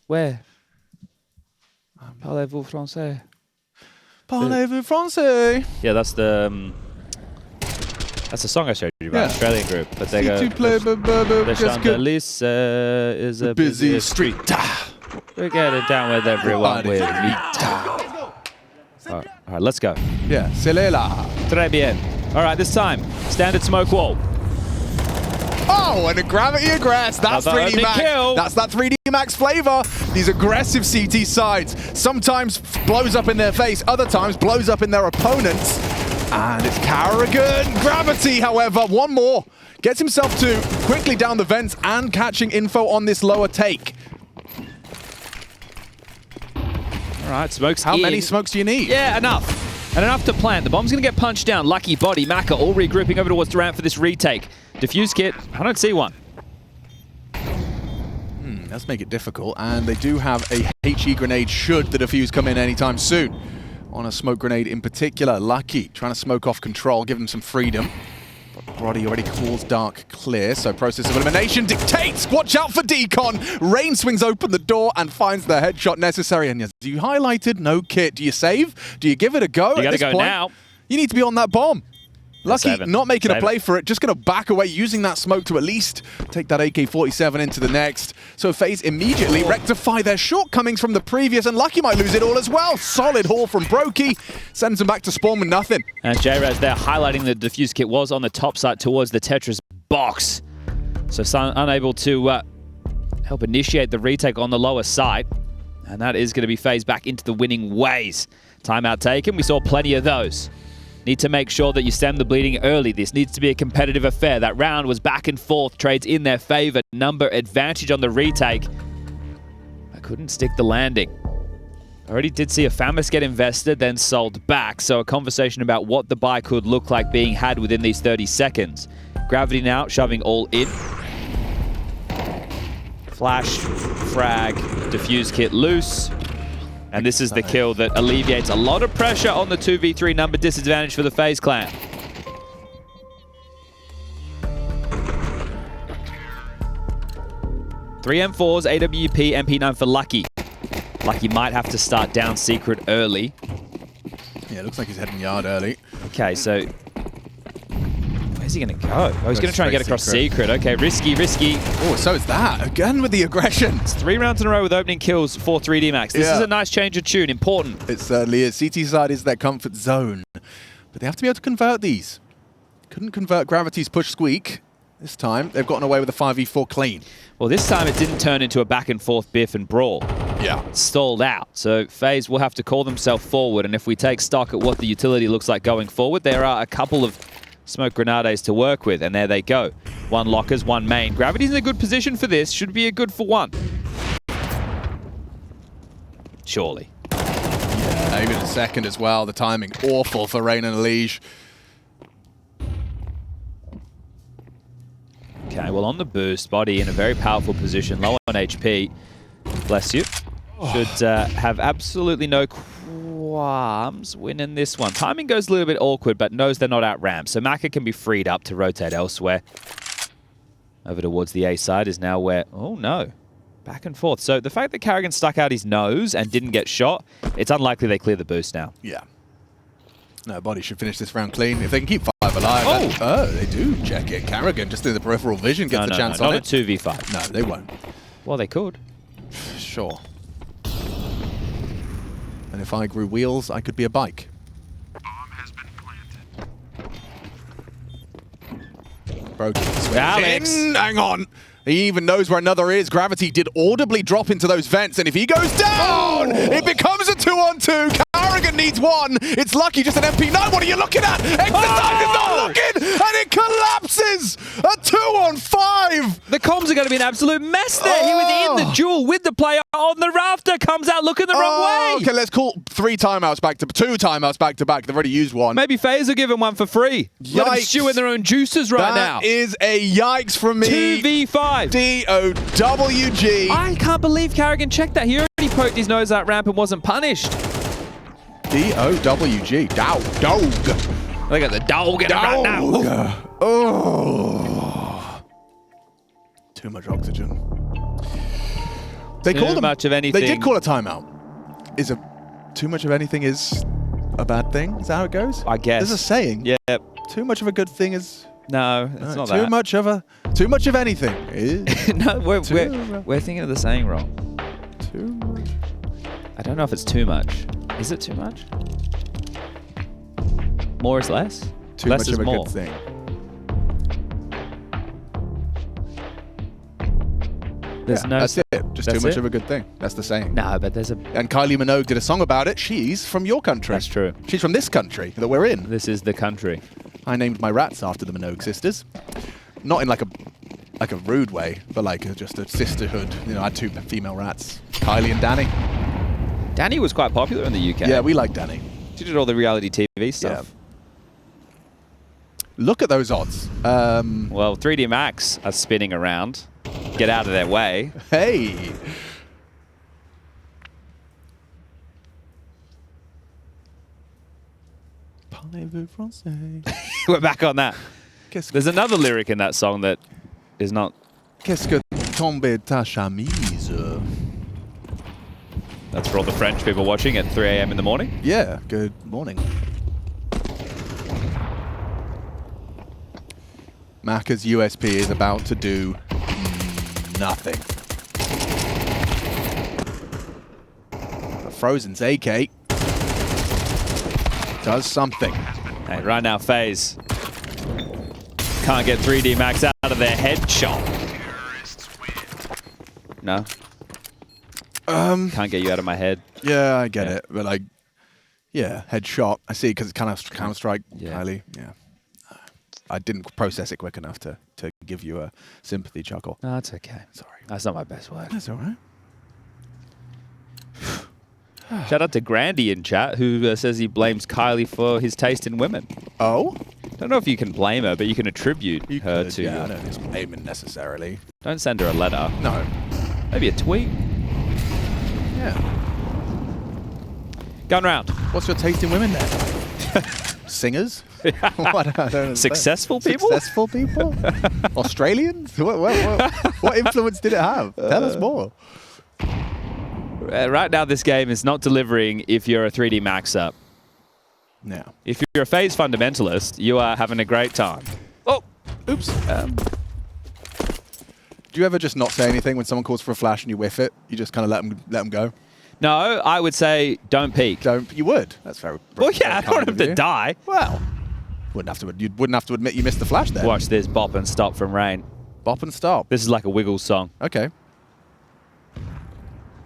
Where? Parlez-vous français? Parlez-vous français? Yeah, that's the song I showed you about, Yeah. Australian group. But they Si go, tu plais, the just good. Champs-Élysées is a Busy street. We get it down with everyone with me. All right, let's go. Yeah, c'est là. Très bien. All right, this time, standard smoke wall. Oh, and a gravity aggress. That's Another 3D opening Max. kill. That's that 3D Max flavor. These aggressive CT sides sometimes blows up in their face, other times blows up in their opponents. And it's Carrigan. Gravity, however, one more. Gets himself to quickly down the vents and catching info on this lower take. All right, smokes How in. many smokes do you need? Yeah, enough. And enough to plant. The bomb's going to get punched down. Lucky body. Maka all regrouping over towards Durant for this retake. Diffuse kit. I don't see one. Let's make it difficult. And they do have a HE grenade should the defuse come in anytime soon. On a smoke grenade in particular. Lucky trying to smoke off control, give them some freedom. But Brody already calls dark clear, so process of elimination dictates. Watch out for Decon. Rain swings open the door and finds the headshot necessary. And as you highlighted, no kit. Do you save? Do you give it a go? You got to At this go point, now. you need to be on that bomb. Lucky Save it. not making a Save play it. for it, just going to back away using that smoke to at least take that AK-47 into the next. So FaZe immediately rectify their shortcomings from the previous, and Lucky might lose it all as well. Solid haul from Brokey, sends him back to spawn with nothing. And J-Raz there highlighting the diffuse kit was on the top side towards the Tetris box. So unable to help initiate the retake on the lower side. And that is going to be FaZe back into the winning ways. Timeout taken. We saw plenty of those. Need to make sure that you stem the bleeding early. This needs to be a competitive affair. That round was back and forth. Trades in their favor. Number advantage on the retake. I couldn't stick the landing. Already did see a FAMAS get invested, then sold back. So a conversation about what the buy could look like being had within these 30 seconds. Gravity now shoving all in. Flash, frag, diffuse kit loose. And this is the kill that alleviates a lot of pressure on the 2v3 number disadvantage for the FaZe clan. Three M4s, AWP, MP9 for Lucky. Lucky might have to start down secret early. Yeah, it looks like he's heading yard early. Okay, so where's he going to go? Oh, he's going to try and get across secret. Okay, risky, risky. Oh, so is that. Again with the aggression. It's 3 rounds in a row with opening kills for 3D Max. This is a nice change of tune, important. It certainly is. CT side is their comfort zone. But they have to be able to convert these. Couldn't convert Gravity's push squeak. This time, they've gotten away with a 5v4 clean. Well, this time it didn't turn into a back and forth biff and brawl. Yeah. It stalled out. So FaZe will have to call themselves forward. And if we take stock at what the utility looks like going forward, there are a couple of smoke grenades to work with. And there they go. 1 lockers, 1 main. Gravity's in a good position for this. Should be a good for 1. Surely. Yeah, even a second as well. The timing awful for Rain and Elige. Okay, well, on the boost, Body in a very powerful position, low on HP. Bless you. Should have absolutely no qualms winning this one. Timing goes a little bit awkward, but knows they're not out-ramped. So Maka can be freed up to rotate elsewhere. Over towards the A side is now where... Oh, no. Back and forth. So the fact that Carrigan stuck out his nose and didn't get shot, it's unlikely they clear the boost now. Yeah. No, Body should finish this round clean. If they can keep 5 alive. Oh, they do check it. Carrigan, just in the peripheral vision, gets the chance on not it. a 2v5. No, they won't. Well, they could. Sure. And if I grew wheels, I could be a bike. Brokey. Alex. Hang on. He even knows where another is. Gravity did audibly drop into those vents, and if he goes down, it becomes a 2-on-2. Carrigan needs one. It's Lucky, just an MP9. What are you looking at? Exercise is not looking, and it collapses. A 2-on-5. The comms are going to be an absolute mess there. He was in the duel with the player on the rafter. Comes out looking the wrong way. Okay, let's call 2 timeouts back to back. They've already used one. Maybe FaZe will give him one for free. Let them stew in their own juices right now. That is a yikes from me. 2v5. DOWG. I can't believe Carrigan checked that. He already poked his nose out ramp and wasn't punished. DOWG. Dog. Look at the dog in it right now. Oh. Too much oxygen. They called much of anything. They did call a timeout. Too much of anything is a bad thing? Is that how it goes? I guess. There's a saying. Yeah. Too much of a good thing is... No, it's not too that. Too much of anything is... No, we're thinking of the saying wrong. Too much. I don't know if it's too much. Is it too much? More is less? Too less much is of a more. good thing. That's it. Just too much of a good thing. That's the saying. No, but there's a... And Kylie Minogue did a song about it. She's from your country. That's true. She's from this country that we're in. This is the country. I named my rats after the Minogue sisters. Not in like a rude way, but like just a sisterhood. You know, I had 2 female rats, Kylie and Danny. Danny was quite popular in the UK. Yeah, we like Danny. She did all the reality TV stuff. Yeah. Look at those odds. Well, 3D Max are spinning around. Get out of their way. Hey. We're back on that. There's another lyric in that song that is not... Qu'est-ce que tombe ta chemise? That's for all the French people watching at 3 a.m. in the morning. Yeah, good morning. Macca's USP is about to do nothing. But Frozen's AK does something. Hey, right now, FaZe can't get 3D Max out of their headshot. No? Can't get you out of my head. Yeah, I get it. But like, yeah, headshot. I see, because it's kind of Counter-Strike, highly. Yeah. I didn't process it quick enough to give you a sympathy chuckle. No, it's okay. Sorry. That's not my best work. That's all right. Shout out to Grandy in chat, who says he blames Kylie for his taste in women. Oh? Don't know if you can blame her, but you can attribute her to... Yeah, I don't blame it necessarily. Don't send her a letter. No. Maybe a tweet. Yeah. Gun round. What's your taste in women then? Singers? What? I don't understand. Successful people? Successful people? Australians? What influence did it have? Tell us more. Right now, this game is not delivering if you're a 3D Max up. No. If you're a FaZe fundamentalist, you are having a great time. Oh, oops. Do you ever just not say anything when someone calls for a flash and you whiff it? You just kind of let them go? No, I would say don't peek. You would. That's very. Well, yeah, I don't want him to die. Well, you wouldn't have to admit you missed the flash there. Watch this bop and stop from Rain. Bop and stop. This is like a Wiggles song. Okay.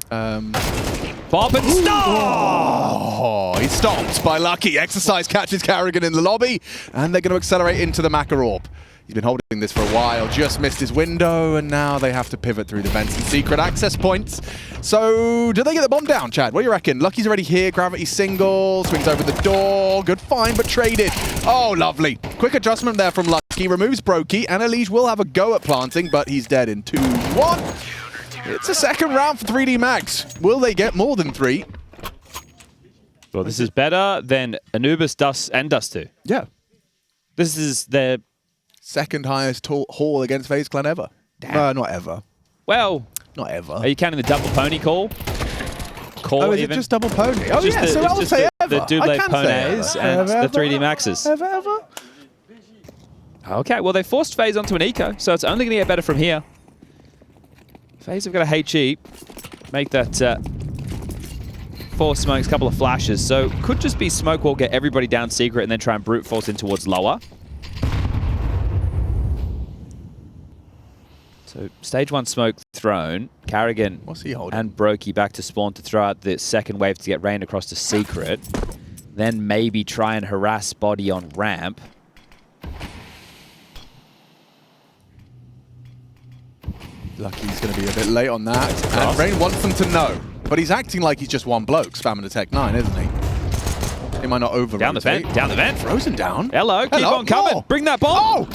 Bop and stop! Oh, he stopped by Lucky. Exercise catches Carrigan in the lobby, and they're going to accelerate into the Maca Orb. He's been holding this for a while, just missed his window, and now they have to pivot through the vents and secret access points. So, do they get the bomb down, Chad? What do you reckon? Lucky's already here, Gravity single, swings over the door, good find, but traded. Oh, lovely. Quick adjustment there from Lucky, removes Brokey, and Elige will have a go at planting, but he's dead in 2-1. It's a second round for 3D Max. Will they get more than 3? Well, this is better than Anubis, Dust, and Dust2. Yeah. This is their... second highest haul against FaZe Clan ever. Not ever. Well... Not ever. Are you counting the double pony call? Oh, is it just double pony? Oh, yeah, so I'll say ever. The double ponies and the 3D Maxes. Ever? Okay, well, they forced FaZe onto an eco, so it's only going to get better from here. FaZe have got a HE. Make that 4 smokes, couple of flashes. So could just be smoke wall, get everybody down secret, and then try and brute force in towards lower. So stage 1 smoke thrown. Carrigan What's he holding? and Brokey back to spawn to throw out the second wave to get Rain across to Secret. Then maybe try and harass Body on ramp. Lucky he's going to be a bit late on that. And Rain wants them to know. But he's acting like he's just one bloke spamming the Tech 9, isn't he? He might not over Down the vent, down the vent. Frozen down. Hello, keep on coming. Oh. Bring that bomb.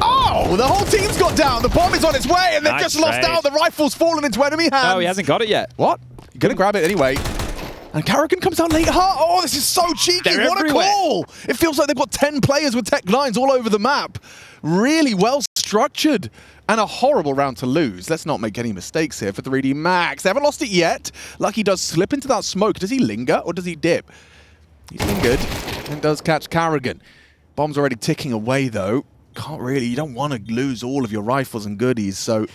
Oh, the whole team's got down. The bomb is on its way, and they've Nice just lost trade. out. The rifle's fallen into enemy hands. No, he hasn't got it yet. What? You're going to grab it anyway. And Carrigan comes out late. Oh, this is so cheeky. They're What everywhere. a call. It feels like they've got 10 players with Tech 9s all over the map. Really well structured. And a horrible round to lose. Let's not make any mistakes here for 3D Max. They haven't lost it yet. Lucky does slip into that smoke. Does he linger or does he dip? He's lingered and does catch Carrigan. Bomb's already ticking away though. Can't really, you don't want to lose all of your rifles and goodies. So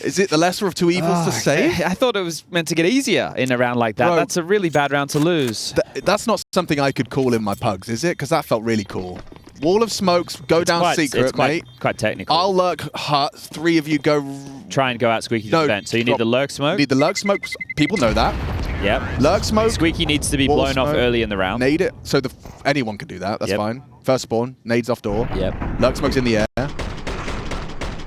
is it the lesser of two evils to save? I thought it was meant to get easier in a round like that. Bro, That's a really bad round to lose. That's not something I could call in my pugs, is it? Because that felt really cool. Wall of smokes, go down Secret, it's mate. quite technical. I'll lurk hut. 3 of you go. Try and go out Squeaky to No, the vent. So you need drop- the lurk smoke. Need the lurk smoke. People know that. Yep. Lurk smoke. Squeaky needs to be wall blown off smoke, early in the round. Nade it. So anyone can do that. That's Yep. fine. First spawn. Nades off door. Yep. Lurk smoke's in the air.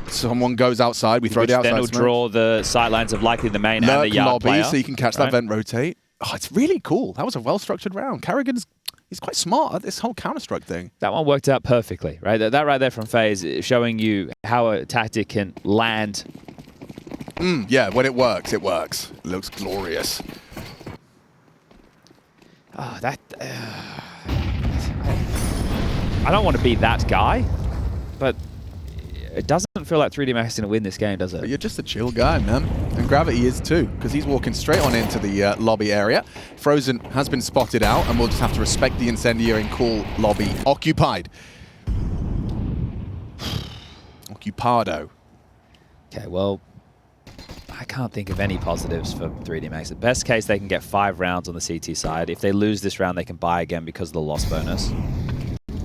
Someone goes outside. We throw Which the outside then will smoke. draw the sightlines of likely the main and Lurk the yard lobby, player. so you can catch that vent rotate. Oh, it's really cool. That was a well-structured round. Carrigan's he's quite smart at this whole Counter-Strike thing. That one worked out perfectly, right? That right there from FaZe is showing you how a tactic can land. Yeah, when it works, it works. It looks glorious. Oh, that... I don't want to be that guy, but it doesn't feel like 3D Max is going to win this game, does But it? you're just a chill guy, man. And Gravity is too, because he's walking straight on into the lobby area. Frozen has been spotted out, and we'll just have to respect the incendiary and call lobby occupied. Occupado. Okay, well, I can't think of any positives for 3D Max. At best case, they can get 5 rounds on the CT side. If they lose this round, they can buy again because of the loss bonus.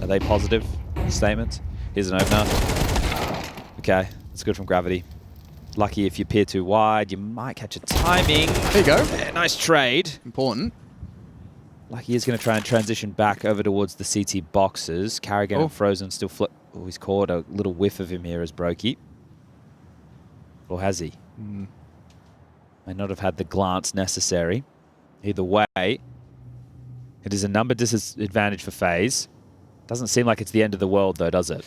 Are they positive statements? Here's an opener. Okay, that's good from Gravity. Lucky if you peer too wide, you might catch a timing. There you go. Yeah, nice trade. Important. Lucky is going to try and transition back over towards the CT boxes. Carrigan and Frozen still flip. Oh, he's caught a little whiff of him here as Brokey. Or has he? May not have had the glance necessary. Either way, it is a number disadvantage for FaZe. Doesn't seem like it's the end of the world, though, does it?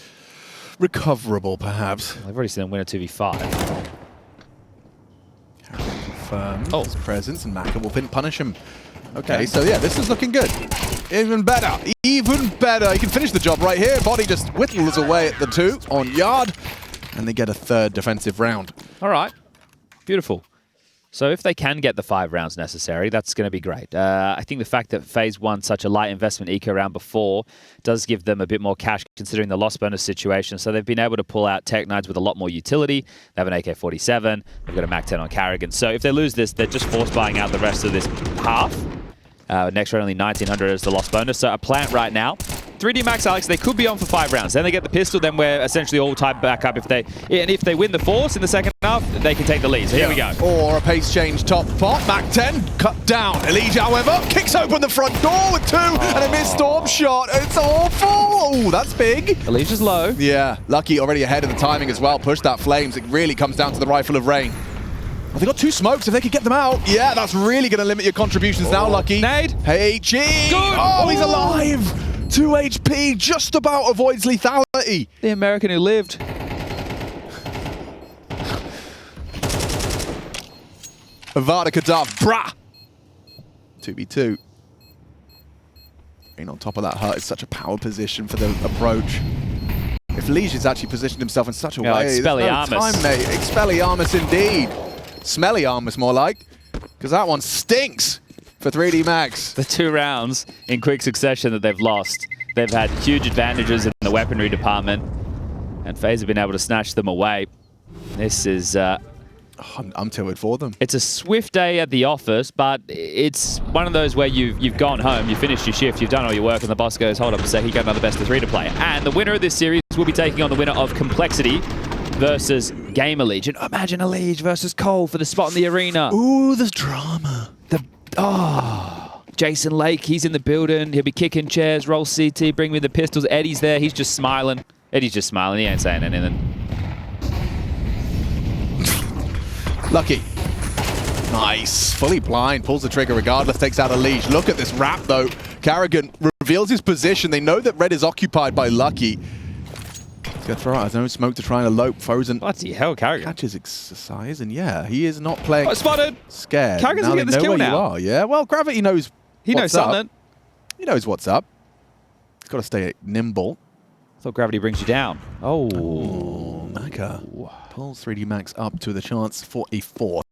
Recoverable, perhaps. I've already seen them win a 2v5. Confirms his presence, and Maka will punish him. Okay, so yeah, this is looking good. Even better. Even better. He can finish the job right here. Body just whittles away at the 2 on yard, and they get a 3rd defensive round. All right. Beautiful. So if they can get the 5 rounds necessary, that's going to be great. I think the fact that FaZe won such a light investment eco round before does give them a bit more cash considering the loss bonus situation. So they've been able to pull out Tech 9s with a lot more utility. They have an AK-47. They've got a MAC-10 on Carrigan. So if they lose this, they're just force buying out the rest of this half. Next round only 1900 is the loss bonus. So a plant right now. 3D Max, Alex, they could be on for 5 rounds. Then they get the pistol, then we're essentially all tied back up. If they win the force in the second half, they can take the lead. So here we go. Or a pace change top pot. MAC-10 cut down. Elise, however, kicks open the front door with 2 and a missed storm shot. It's awful. Oh, that's big. Alicia's low. Yeah, Lucky already ahead of the timing as well. Push that flames. It really comes down to the rifle of rain. Oh, they got 2 smokes. If they could get them out, yeah, that's really going to limit your contributions now, Lucky. Nade. HE. Good. Oh, he's alive. 2 HP, just about avoids lethality. The American who lived. Avada Kedavra. 2v2. Rain on top of that hut is such a power position for the approach. If Liege has actually positioned himself in such a way, there's no Expelliarmus. time, mate. Expelliarmus indeed. Smelliarmus more like, because that one stinks for 3D Max. The 2 rounds in quick succession that they've lost. They've had huge advantages in the weaponry department, and FaZe have been able to snatch them away. This is... I'm tilted for them. It's a swift day at the office, but it's one of those where you've gone home, you finished your shift, you've done all your work, and the boss goes, hold up a sec, you got another best of 3 to play. And the winner of this series will be taking on the winner of Complexity versus Game Elite. And imagine Elite versus Cole for the spot in the arena. Ooh, there's drama. Jason Lake, he's in the building. He'll be kicking chairs, roll CT, bring me the pistols. Eddie's there, he's just smiling. Eddie's just smiling, he ain't saying anything. Lucky. Nice. Fully blind. Pulls the trigger regardless. Takes out a leash. Look at this wrap, though. Carrigan reveals his position. They know that Red is occupied by Lucky. He's going to throw out his own smoke to try and elope. Frozen. Bloody hell, Carrigan. Catches exercise, and yeah, he is not playing. Oh, spotted. Scared. Carrigan's now going to get this kill now. You are. Yeah, well, Gravity knows. He knows something. He knows what's up. He's got to stay nimble. I thought Gravity brings you down. Oh. Maka pulls 3D Max up to the chance for a fourth.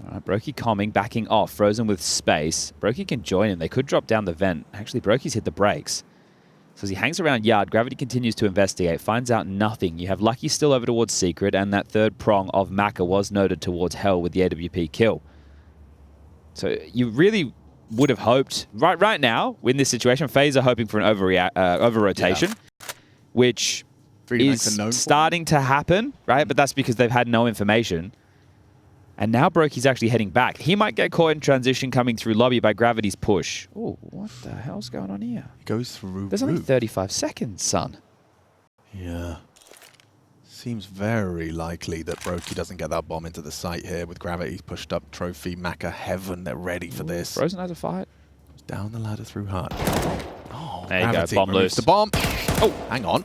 All right, Brokey calming, backing off, Frozen with space. Brokey can join him. They could drop down the vent. Actually, Brokey's hit the brakes. So as he hangs around Yard, Gravity continues to investigate, finds out nothing. You have Lucky still over towards Secret, and that third prong of Maka was noted towards Hell with the AWP kill. So you really would have hoped, right now, in this situation, FaZe are hoping for an over-rotation, which is starting to happen, right? But that's because they've had no information. And now Brokey's actually heading back. He might get caught in transition coming through lobby by Gravity's push. Oh, what the hell's going on here? He goes through. There's only 35 seconds, son. Yeah. Seems very likely that Brokey doesn't get that bomb into the site here with Gravity pushed up trophy. Maka Heaven, they're ready for this. Frozen has a fight. Down the ladder through Hut. Oh, there you go, bomb loose. The bomb. Oh, hang on.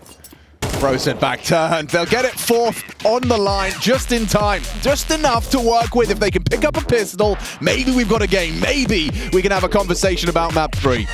Frozen back turn. They'll get it fourth on the line just in time. Just enough to work with. If they can pick up a pistol, maybe we've got a game. Maybe we can have a conversation about map 3.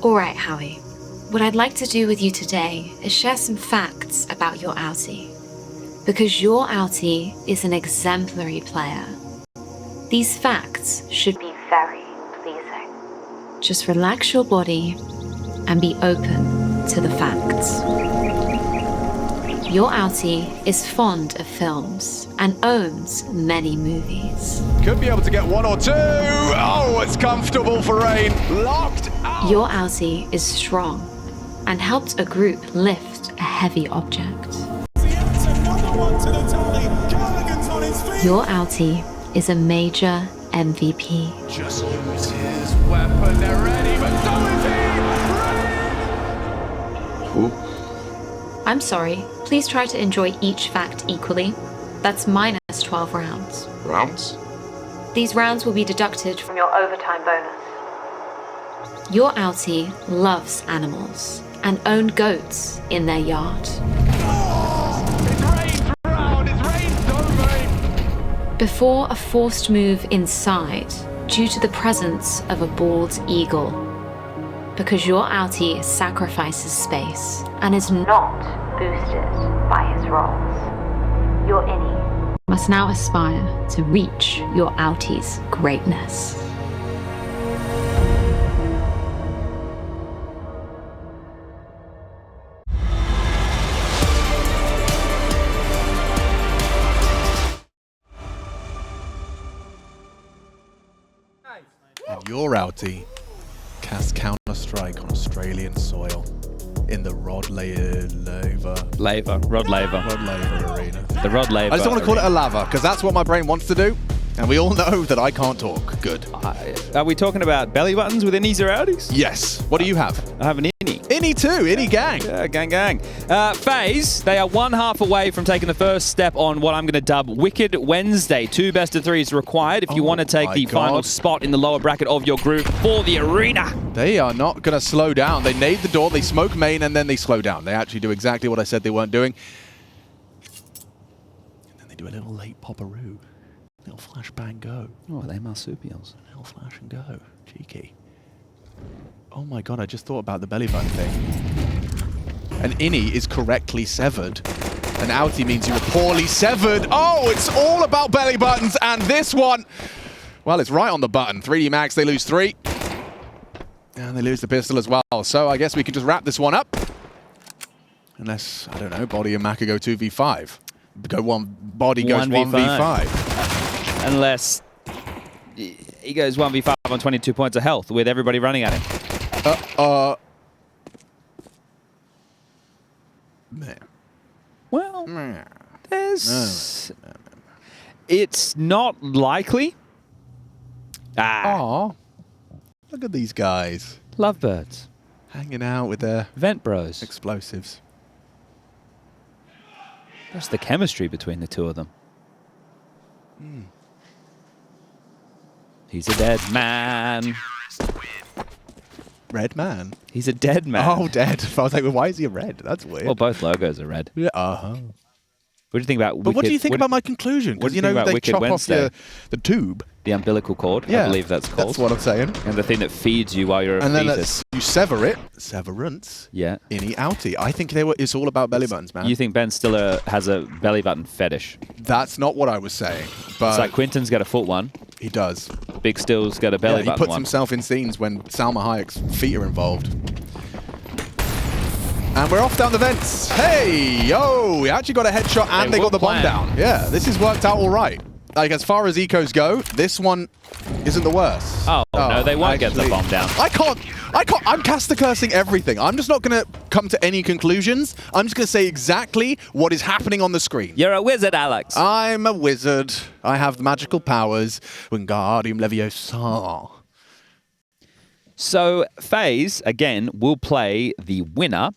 Alright, Howie. What I'd like to do with you today is share some facts about your outie. Because your outie is an exemplary player. These facts should be very pleasing. Just relax your body and be open to the facts. Your outie is fond of films and owns many movies. Could be able to get one or two. Oh, it's comfortable for Rain. Locked out. Your outie is strong and helped a group lift a heavy object. Your outie is a major MVP. Just use his weapon. They're ready, but so is he. Ooh. I'm sorry, please try to enjoy each fact equally. That's minus 12 rounds. Rounds? These rounds will be deducted from your overtime bonus. Your outie loves animals and owned goats in their yard. It's Rain's round. It's Rain's domain. Before a forced move inside due to the presence of a bald eagle. Because your outie sacrifices space and is not boosted by his rolls. your innie must now aspire to reach your outie's greatness. And your outie cast Counter-Strike on Australian soil in the Rod Laver arena. The Rod Laver. I just don't want to call it a lava, because that's what my brain wants to do. And we all know that I can't talk. Good. Are we talking about belly buttons with innies or outies? Yes. What do you have? I have an innie. Innie too. Innie gang. Yeah, gang. FaZe, they are 1/2 away from taking the first step on what I'm going to dub Wicked Wednesday. 2 best-of-3s required if you want to take the final spot in the lower bracket of your group for the arena. They are not going to slow down. They nade the door, they smoke main, and then they slow down. They actually do exactly what I said they weren't doing. And then they do a little late popperoo. Little flash bang go. Oh, they marsupials. A little flash and go. Cheeky. Oh my god, I just thought about the belly button thing. An innie is correctly severed. An outie means you were poorly severed. Oh, it's all about belly buttons, and this one, well, it's right on the button. 3D Max, they lose 3. And they lose the pistol as well. So I guess we can just wrap this one up. Unless, I don't know, Body and Maka go 2v5. Body goes 1v5. Unless he goes 1v5 on 22 points of health with everybody running at him. Man. Well, there's... It's not likely. Aw. Look at these guys. Lovebirds. Hanging out with their Vent bros. explosives. That's the chemistry between the two of them. He's a dead man. Red man? He's a dead man. Oh, dead. I was like, well, why is he a red? That's weird. Well, both logos are red. Yeah, uh-huh. What do you think about Wicked? But what do you think about my conclusion? What Because, do you you think know, about they Wicked chop Wednesday? off the tube. The umbilical cord, Yeah, I believe that's called. That's what I'm saying. And the thing that feeds you while you're a And then fetus. you sever it. Severance. Yeah. Innie outie. I think it's all about belly buttons, man. You think Ben Stiller has a belly button fetish? That's not what I was saying. But It's like Quinton's got a foot one. he does. Big Still's got a belly He button puts one. himself in scenes when Salma Hayek's feet are involved. And we're off down the vents. Hey, yo, we actually got a headshot and they got the bomb down. Yeah, this has worked out all right. Like, as far as ecos go, this one isn't the worst. Oh, no, they won't get the bomb down. I can't, I'm caster cursing everything. I'm just not going to come to any conclusions. I'm just going to say exactly what is happening on the screen. You're a wizard, Alex. I'm a wizard. I have magical powers. Wingardium Leviosa. So FaZe, again, will play the winner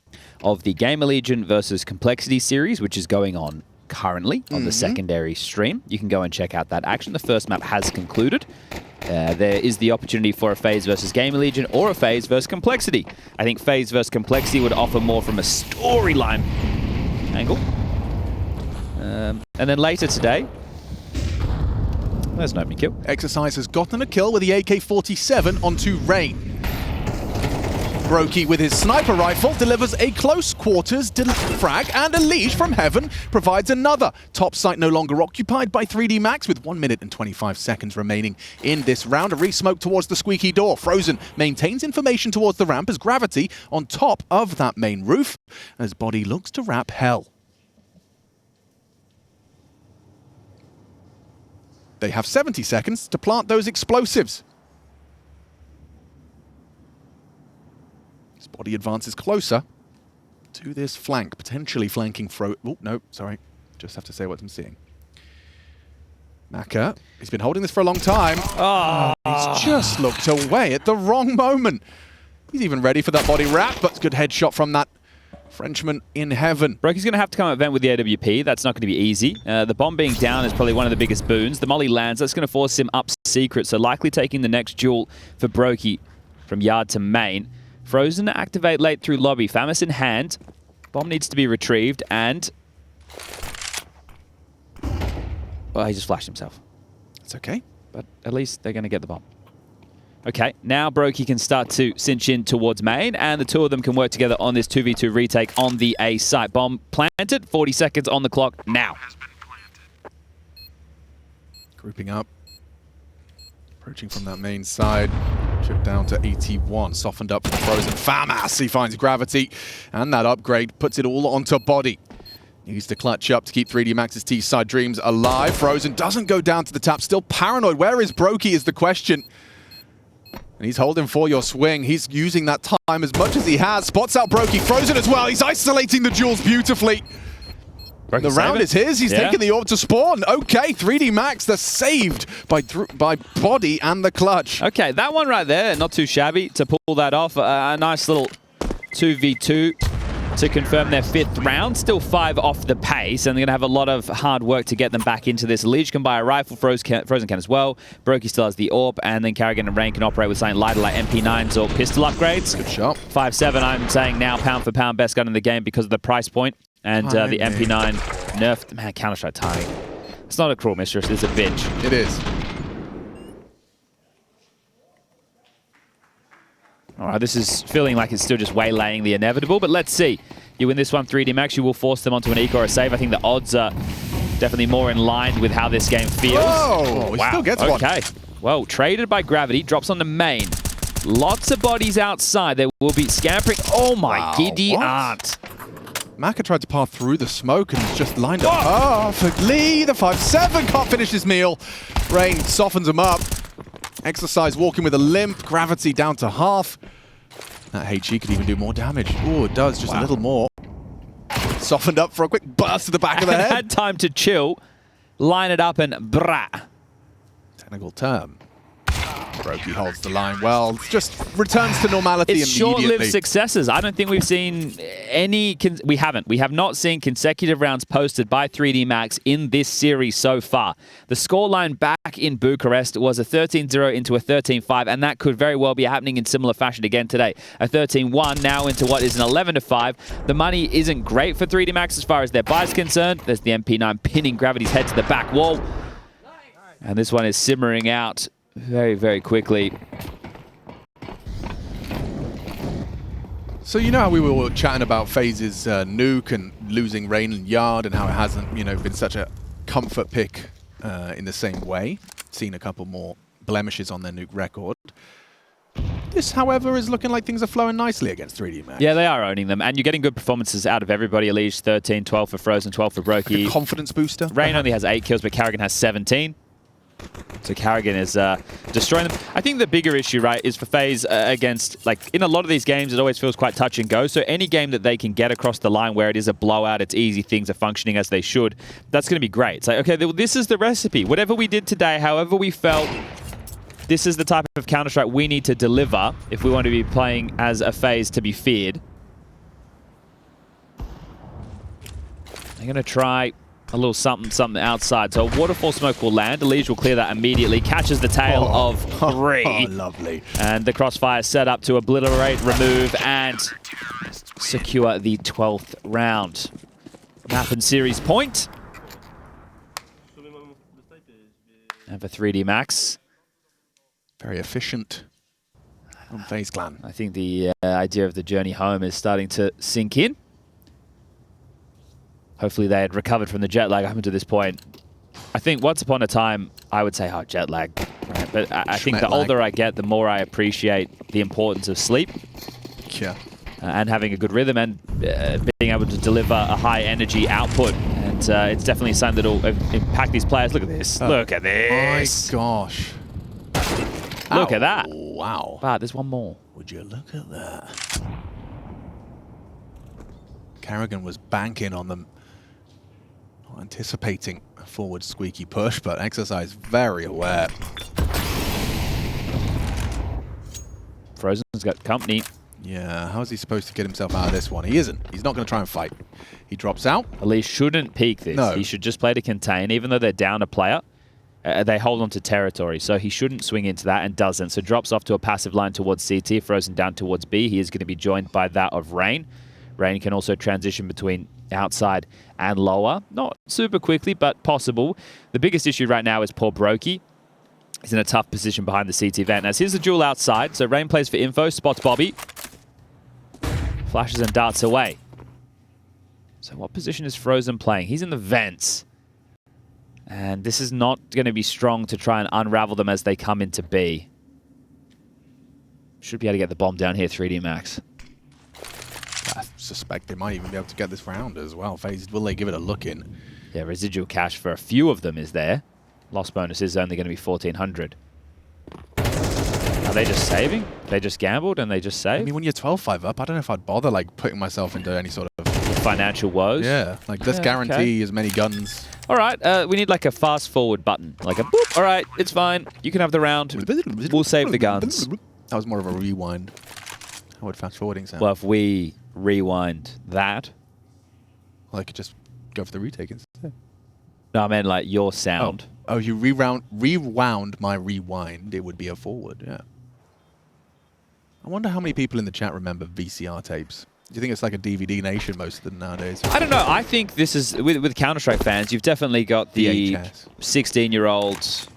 of the Game Allegiant versus Complexity series, which is going on currently on the secondary stream. You can go and check out that action. The first map has concluded. There is the opportunity for a FaZe versus Game Allegiant or a FaZe versus Complexity. I think FaZe versus Complexity would offer more from a storyline angle. And then later today, there's an opening kill. Exercise has gotten a kill with the AK-47 onto Rain. Brokey with his sniper rifle delivers a close quarters frag, and a leash from heaven provides another. Top site no longer occupied by 3D Max with 1 minute and 25 seconds remaining in this round. A re-smoke towards the squeaky door. Frozen maintains information towards the ramp as gravity on top of that main roof as Body looks to wrap hell. They have 70 seconds to plant those explosives. As Body advances closer to this flank, potentially flanking Oh, no, sorry. Just have to say what I'm seeing. Maka, he's been holding this for a long time. He's just looked away at the wrong moment. He's even ready for that body wrap, but good headshot from that Frenchman in heaven. Brokey's going to have to come at vent with the AWP. That's not going to be easy. The bomb being down is probably one of the biggest boons. The molly lands. That's going to force him up secret, so likely taking the next duel for Brokey from yard to main. Frozen to activate late through lobby. Famis in hand. Bomb needs to be retrieved, and... well, he just flashed himself. It's okay. But at least they're going to get the bomb. Okay, now Brokey can start to cinch in towards main, and the two of them can work together on this 2v2 retake on the A site. Bomb planted, 40 seconds on the clock now. Grouping up. Approaching from that main side. Chip down to 81. Softened up from Frozen. FAMAS, he finds gravity. And that upgrade puts it all onto Body. Needs to clutch up to keep 3D Max's T-side dreams alive. Frozen doesn't go down to the tap. Still paranoid. Where is Brokey is the question. And he's holding for your swing. He's using that time as much as he has. Spots out Brokey. Frozen as well. He's isolating the duels beautifully. The round is his. He's taking the orb to spawn. Okay, 3D Max, they're saved by Body and the clutch. Okay, that one right there, not too shabby to pull that off. A nice little 2v2 to confirm their 5th round. Still 5 off the pace, and they're going to have a lot of hard work to get them back into this. Leech can buy a rifle, Frozen can as well. Brokey still has the orb, and then Karrigan and Rain can operate with something lighter like MP9s or pistol upgrades. Good shot. 5.7, I'm saying now pound for pound best gun in the game because of the price point. And the MP9 nerfed. Man, Counter-Strike timing. It's not a cruel mistress, it's a bitch. It is. All right, this is feeling like it's still just waylaying the inevitable, but let's see. You win this one, 3D Max, you will force them onto an eco or a save. I think the odds are definitely more in line with how this game feels. Oh, he still gets one. Okay. Well, traded by Gravity, drops on the main. Lots of bodies outside. There will be scampering. Oh my giddy aunt. Maka tried to pass through the smoke and he's just lined up perfectly. The 5-7 can't finish his meal. Rain softens him up. Exercise walking with a limp. Gravity down to half. That HE could even do more damage. Oh, it does, just a little more. Softened up for a quick burst to the back of the head. Had time to chill, line it up, and brah. Technical term. Brokey holds the line well. Just returns to normality it's immediately. Short-lived successes. I don't think we've seen any... We have not seen consecutive rounds posted by 3D Max in this series so far. The scoreline back in Bucharest was a 13-0 into a 13-5, and that could very well be happening in similar fashion again today. A 13-1 now into what is an 11-5. The money isn't great for 3D Max as far as their buy is concerned. There's the MP9 pinning Gravity's head to the back wall. And this one is simmering out very, very quickly. So you know how we were chatting about FaZe's Nuke and losing Rain and Yard and how it hasn't, been such a comfort pick in the same way. Seen a couple more blemishes on their Nuke record. This, however, is looking like things are flowing nicely against 3D Max. Yeah, they are owning them, and you're getting good performances out of everybody. Elise 13, 12 for Frozen, 12 for Brokey. Like a confidence booster. Rain only has 8 kills, but Karrigan has 17. So Karrigan is destroying them. I think the bigger issue, right, is for FaZe against, like, in a lot of these games, it always feels quite touch and go. So any game that they can get across the line where it is a blowout, it's easy, things are functioning as they should, that's going to be great. It's like, okay, this is the recipe. Whatever we did today, however we felt, this is the type of Counter-Strike we need to deliver if we want to be playing as a FaZe to be feared. They're going to try a little something outside. So a waterfall smoke will land. Elise will clear that immediately. Catches the tail of 3. Oh, lovely. And the crossfire set up to obliterate, remove, and secure the 12th round. Map and series point. And for 3D Max. Very efficient on FaZe Clan. I think the idea of the journey home is starting to sink in. Hopefully they had recovered from the jet lag up to this point. I think once upon a time, I would say, jet lag. Right? But I think the older I get, the more I appreciate the importance of sleep. Yeah. And having a good rhythm and being able to deliver a high energy output. And it's definitely something that will impact these players. Look at this. Look at this. My gosh. Look at that. Wow. But there's one more. Would you look at that? Karrigan was banking on them. Not anticipating a forward squeaky push, but Exercise very aware. Frozen's got company. Yeah, how is he supposed to get himself out of this one? He isn't. He's not going to try and fight. He drops out. Elise shouldn't peek this. No. He should just play to contain. Even though they're down a player, they hold on to territory. So he shouldn't swing into that and doesn't. So drops off to a passive line towards CT. Frozen down towards B. He is going to be joined by that of Rain. Rain can also transition between outside and lower. Not super quickly, but possible. The biggest issue right now is poor Brokey. He's in a tough position behind the CT vent. As here's the duel outside. So Rain plays for info, spots Bobby. Flashes and darts away. So what position is Frozen playing? He's in the vents. And this is not going to be strong to try and unravel them as they come into B. Should be able to get the bomb down here, 3D Max. I suspect they might even be able to get this round as well. FaZe, will they give it a look in? Yeah, residual cash for a few of them is there. Loss bonus is only going to be 1,400. Are they just saving? They just gambled and they just saved? I mean, when you're 12-5 up, I don't know if I'd bother like putting myself into any sort of financial woes? Yeah, like let's guarantee as many guns. All right, we need like a fast forward button. Like a boop. All right, it's fine. You can have the round. We'll save the guns. That was more of a rewind. How would fast forwarding sound? Well, if we rewind that. Well, I could just go for the retake instead. No, I mean like your sound. Oh, you rewound my rewind. It would be a forward, yeah. I wonder how many people in the chat remember VCR tapes. Do you think it's like a DVD nation, most of them nowadays? I don't know. I think this is, with Counter-Strike fans, you've definitely got the 16-year-olds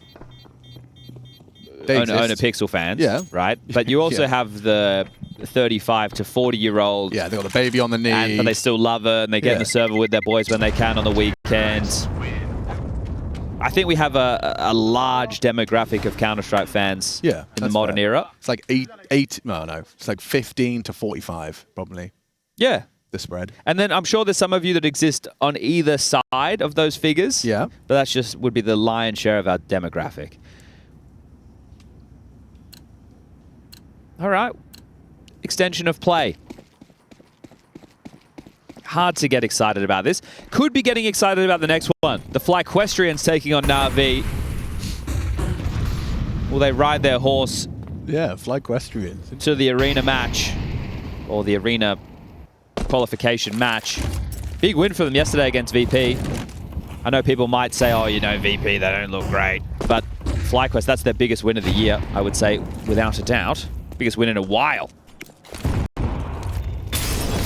owner Pixel fans, right? But you also have the 35 to 40-year-olds. Yeah, they got the baby on the knee. But they still love it, and they get in the server with their boys when they can on the weekends. I think we have a large demographic of Counter-Strike fans in the modern era. It's like it's like 15 to 45, probably. Yeah. The spread. And then I'm sure there's some of you that exist on either side of those figures. Yeah. But that's just would be the lion's share of our demographic. All right. Extension of play. Hard to get excited about this. Could be getting excited about the next one. The Flyquestrians taking on Na'Vi. Will they ride their horse? Yeah, Flyquestrians. To the arena match. Or the arena qualification match. Big win for them yesterday against VP. I know people might say, oh, you know, VP, they don't look great. But FlyQuest, that's their biggest win of the year, I would say, without a doubt. Biggest win in a while.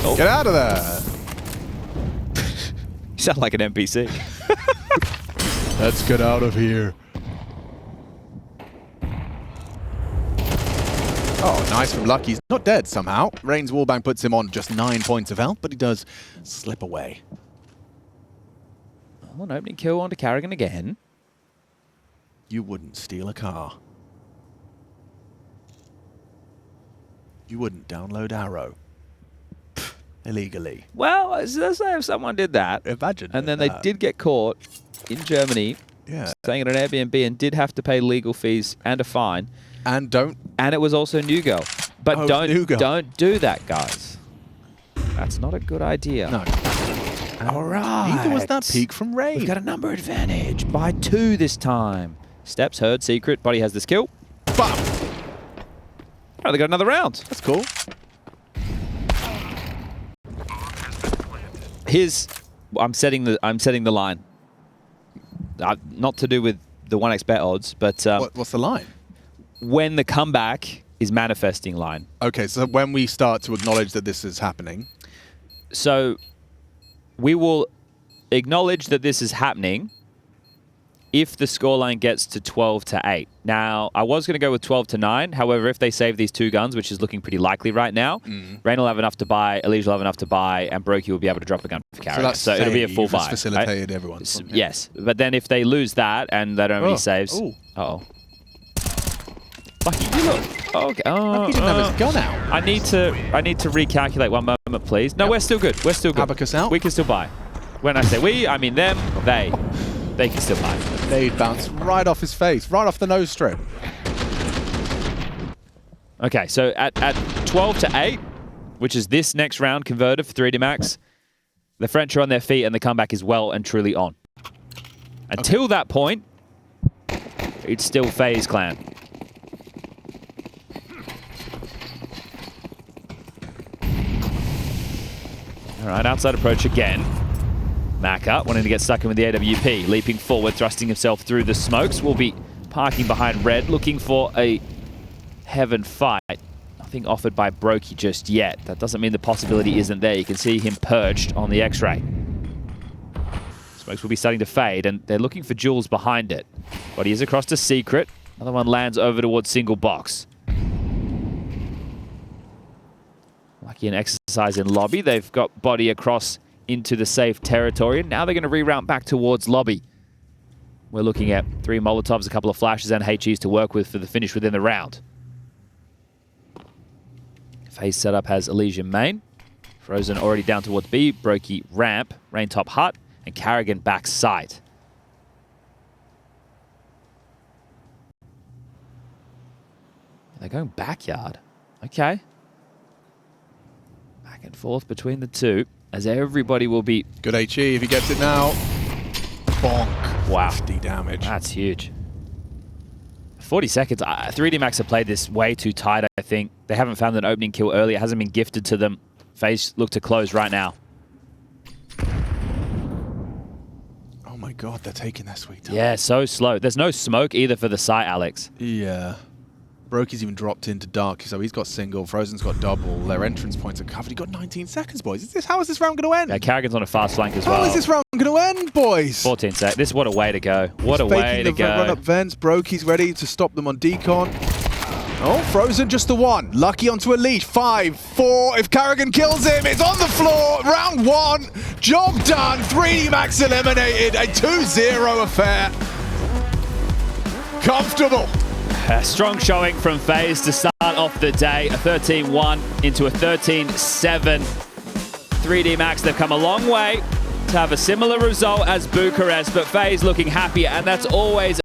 Oh. Get out of there. You sound like an NPC. Let's get out of here. Oh, nice from Lucky. He's not dead somehow. Rain's wallbang puts him on just 9 points of health, but he does slip away. Oh, an opening kill onto Carrigan again. You wouldn't steal a car. You wouldn't download Arrow. Illegally. Well, let's say if someone did that. Imagine. And then they did get caught in Germany. Yeah. Staying at an Airbnb and did have to pay legal fees and a fine. And it was also New Girl. But don't do that, guys. That's not a good idea. No. All right. Neither was that peak from Rain. We've got a number advantage by 2 this time. Steps heard, secret. Buddy has this kill. Bam. Oh, they got another round. That's cool. I'm setting the line. Not to do with the 1x bet odds, but what's the line? When the comeback is manifesting line. Okay, so when we start to acknowledge that this is happening. So we will acknowledge that this is happening if the scoreline gets to 12-8. Now, I was going to go with 12-9. However, if they save these 2 guns, which is looking pretty likely right now, Rain will have enough to buy, Elijah will have enough to buy, and Brokey will be able to drop a gun for Carrigan. So it'll be a full buy. Facilitated everyone. Yes, but then if they lose that and they don't have any saves... Uh-oh. Lucky, you look... Okay. Lucky didn't have his gun out. I need to recalculate one moment, please. No, we're still good. We're still good. Abacus out. We can still buy. When I say we, I mean them, they. They can still buy. Nade bounced right off his face, right off the nose strip. Okay, so at 12-8, which is this next round converted for 3D Max, the French are on their feet and the comeback is well and truly on. Until that point, it's still FaZe Clan. All right, outside approach again. Mac up, wanting to get stuck in with the AWP. Leaping forward, thrusting himself through the smokes. Will be parking behind Red, looking for a heaven fight. Nothing offered by Brokey just yet. That doesn't mean the possibility isn't there. You can see him perched on the X-ray. Smokes will be starting to fade, and they're looking for Jules behind it. But he is across to Secret. Another one lands over towards single box. Lucky an exercise in lobby. They've got body across into the safe territory. And now they're going to reroute back towards lobby. we're looking at 3 Molotovs, a couple of flashes, and HEs to work with for the finish within the round. FaZe setup has Elysian main. Frozen already down towards B. Brokey ramp. Rain top hut. And Carrigan back side. They're going backyard. Okay. Back and forth between the two, as everybody will be... Good HE if he gets it now. Bonk. Wow. 50 damage. That's huge. 40 seconds. 3D Max have played this way too tight, I think. They haven't found an opening kill early. It hasn't been gifted to them. FaZe look to close right now. Oh my god, they're taking their sweet time. Yeah, so slow. There's no smoke either for the site, Alex. Yeah. Brokey's even dropped into dark, so he's got single. Frozen's got double. Their entrance points are covered. He got 19 seconds, boys. How is this round going to end? Yeah, Carrigan's on a fast flank as well. How is this round going to end, boys? 14 seconds. This, what a way to go. What a way to go. Run up vents. Brokey's ready to stop them on decon. Oh, Frozen just the one. Lucky onto a lead. 5, 4. If Carrigan kills him, it's on the floor. Round 1. Job done. 3D Max eliminated. A 2-0 affair. Comfortable. A strong showing from FaZe to start off the day. A 13-1 into a 13-7. 3D Max, they've come a long way to have a similar result as Bucharest, but FaZe looking happier, and that's always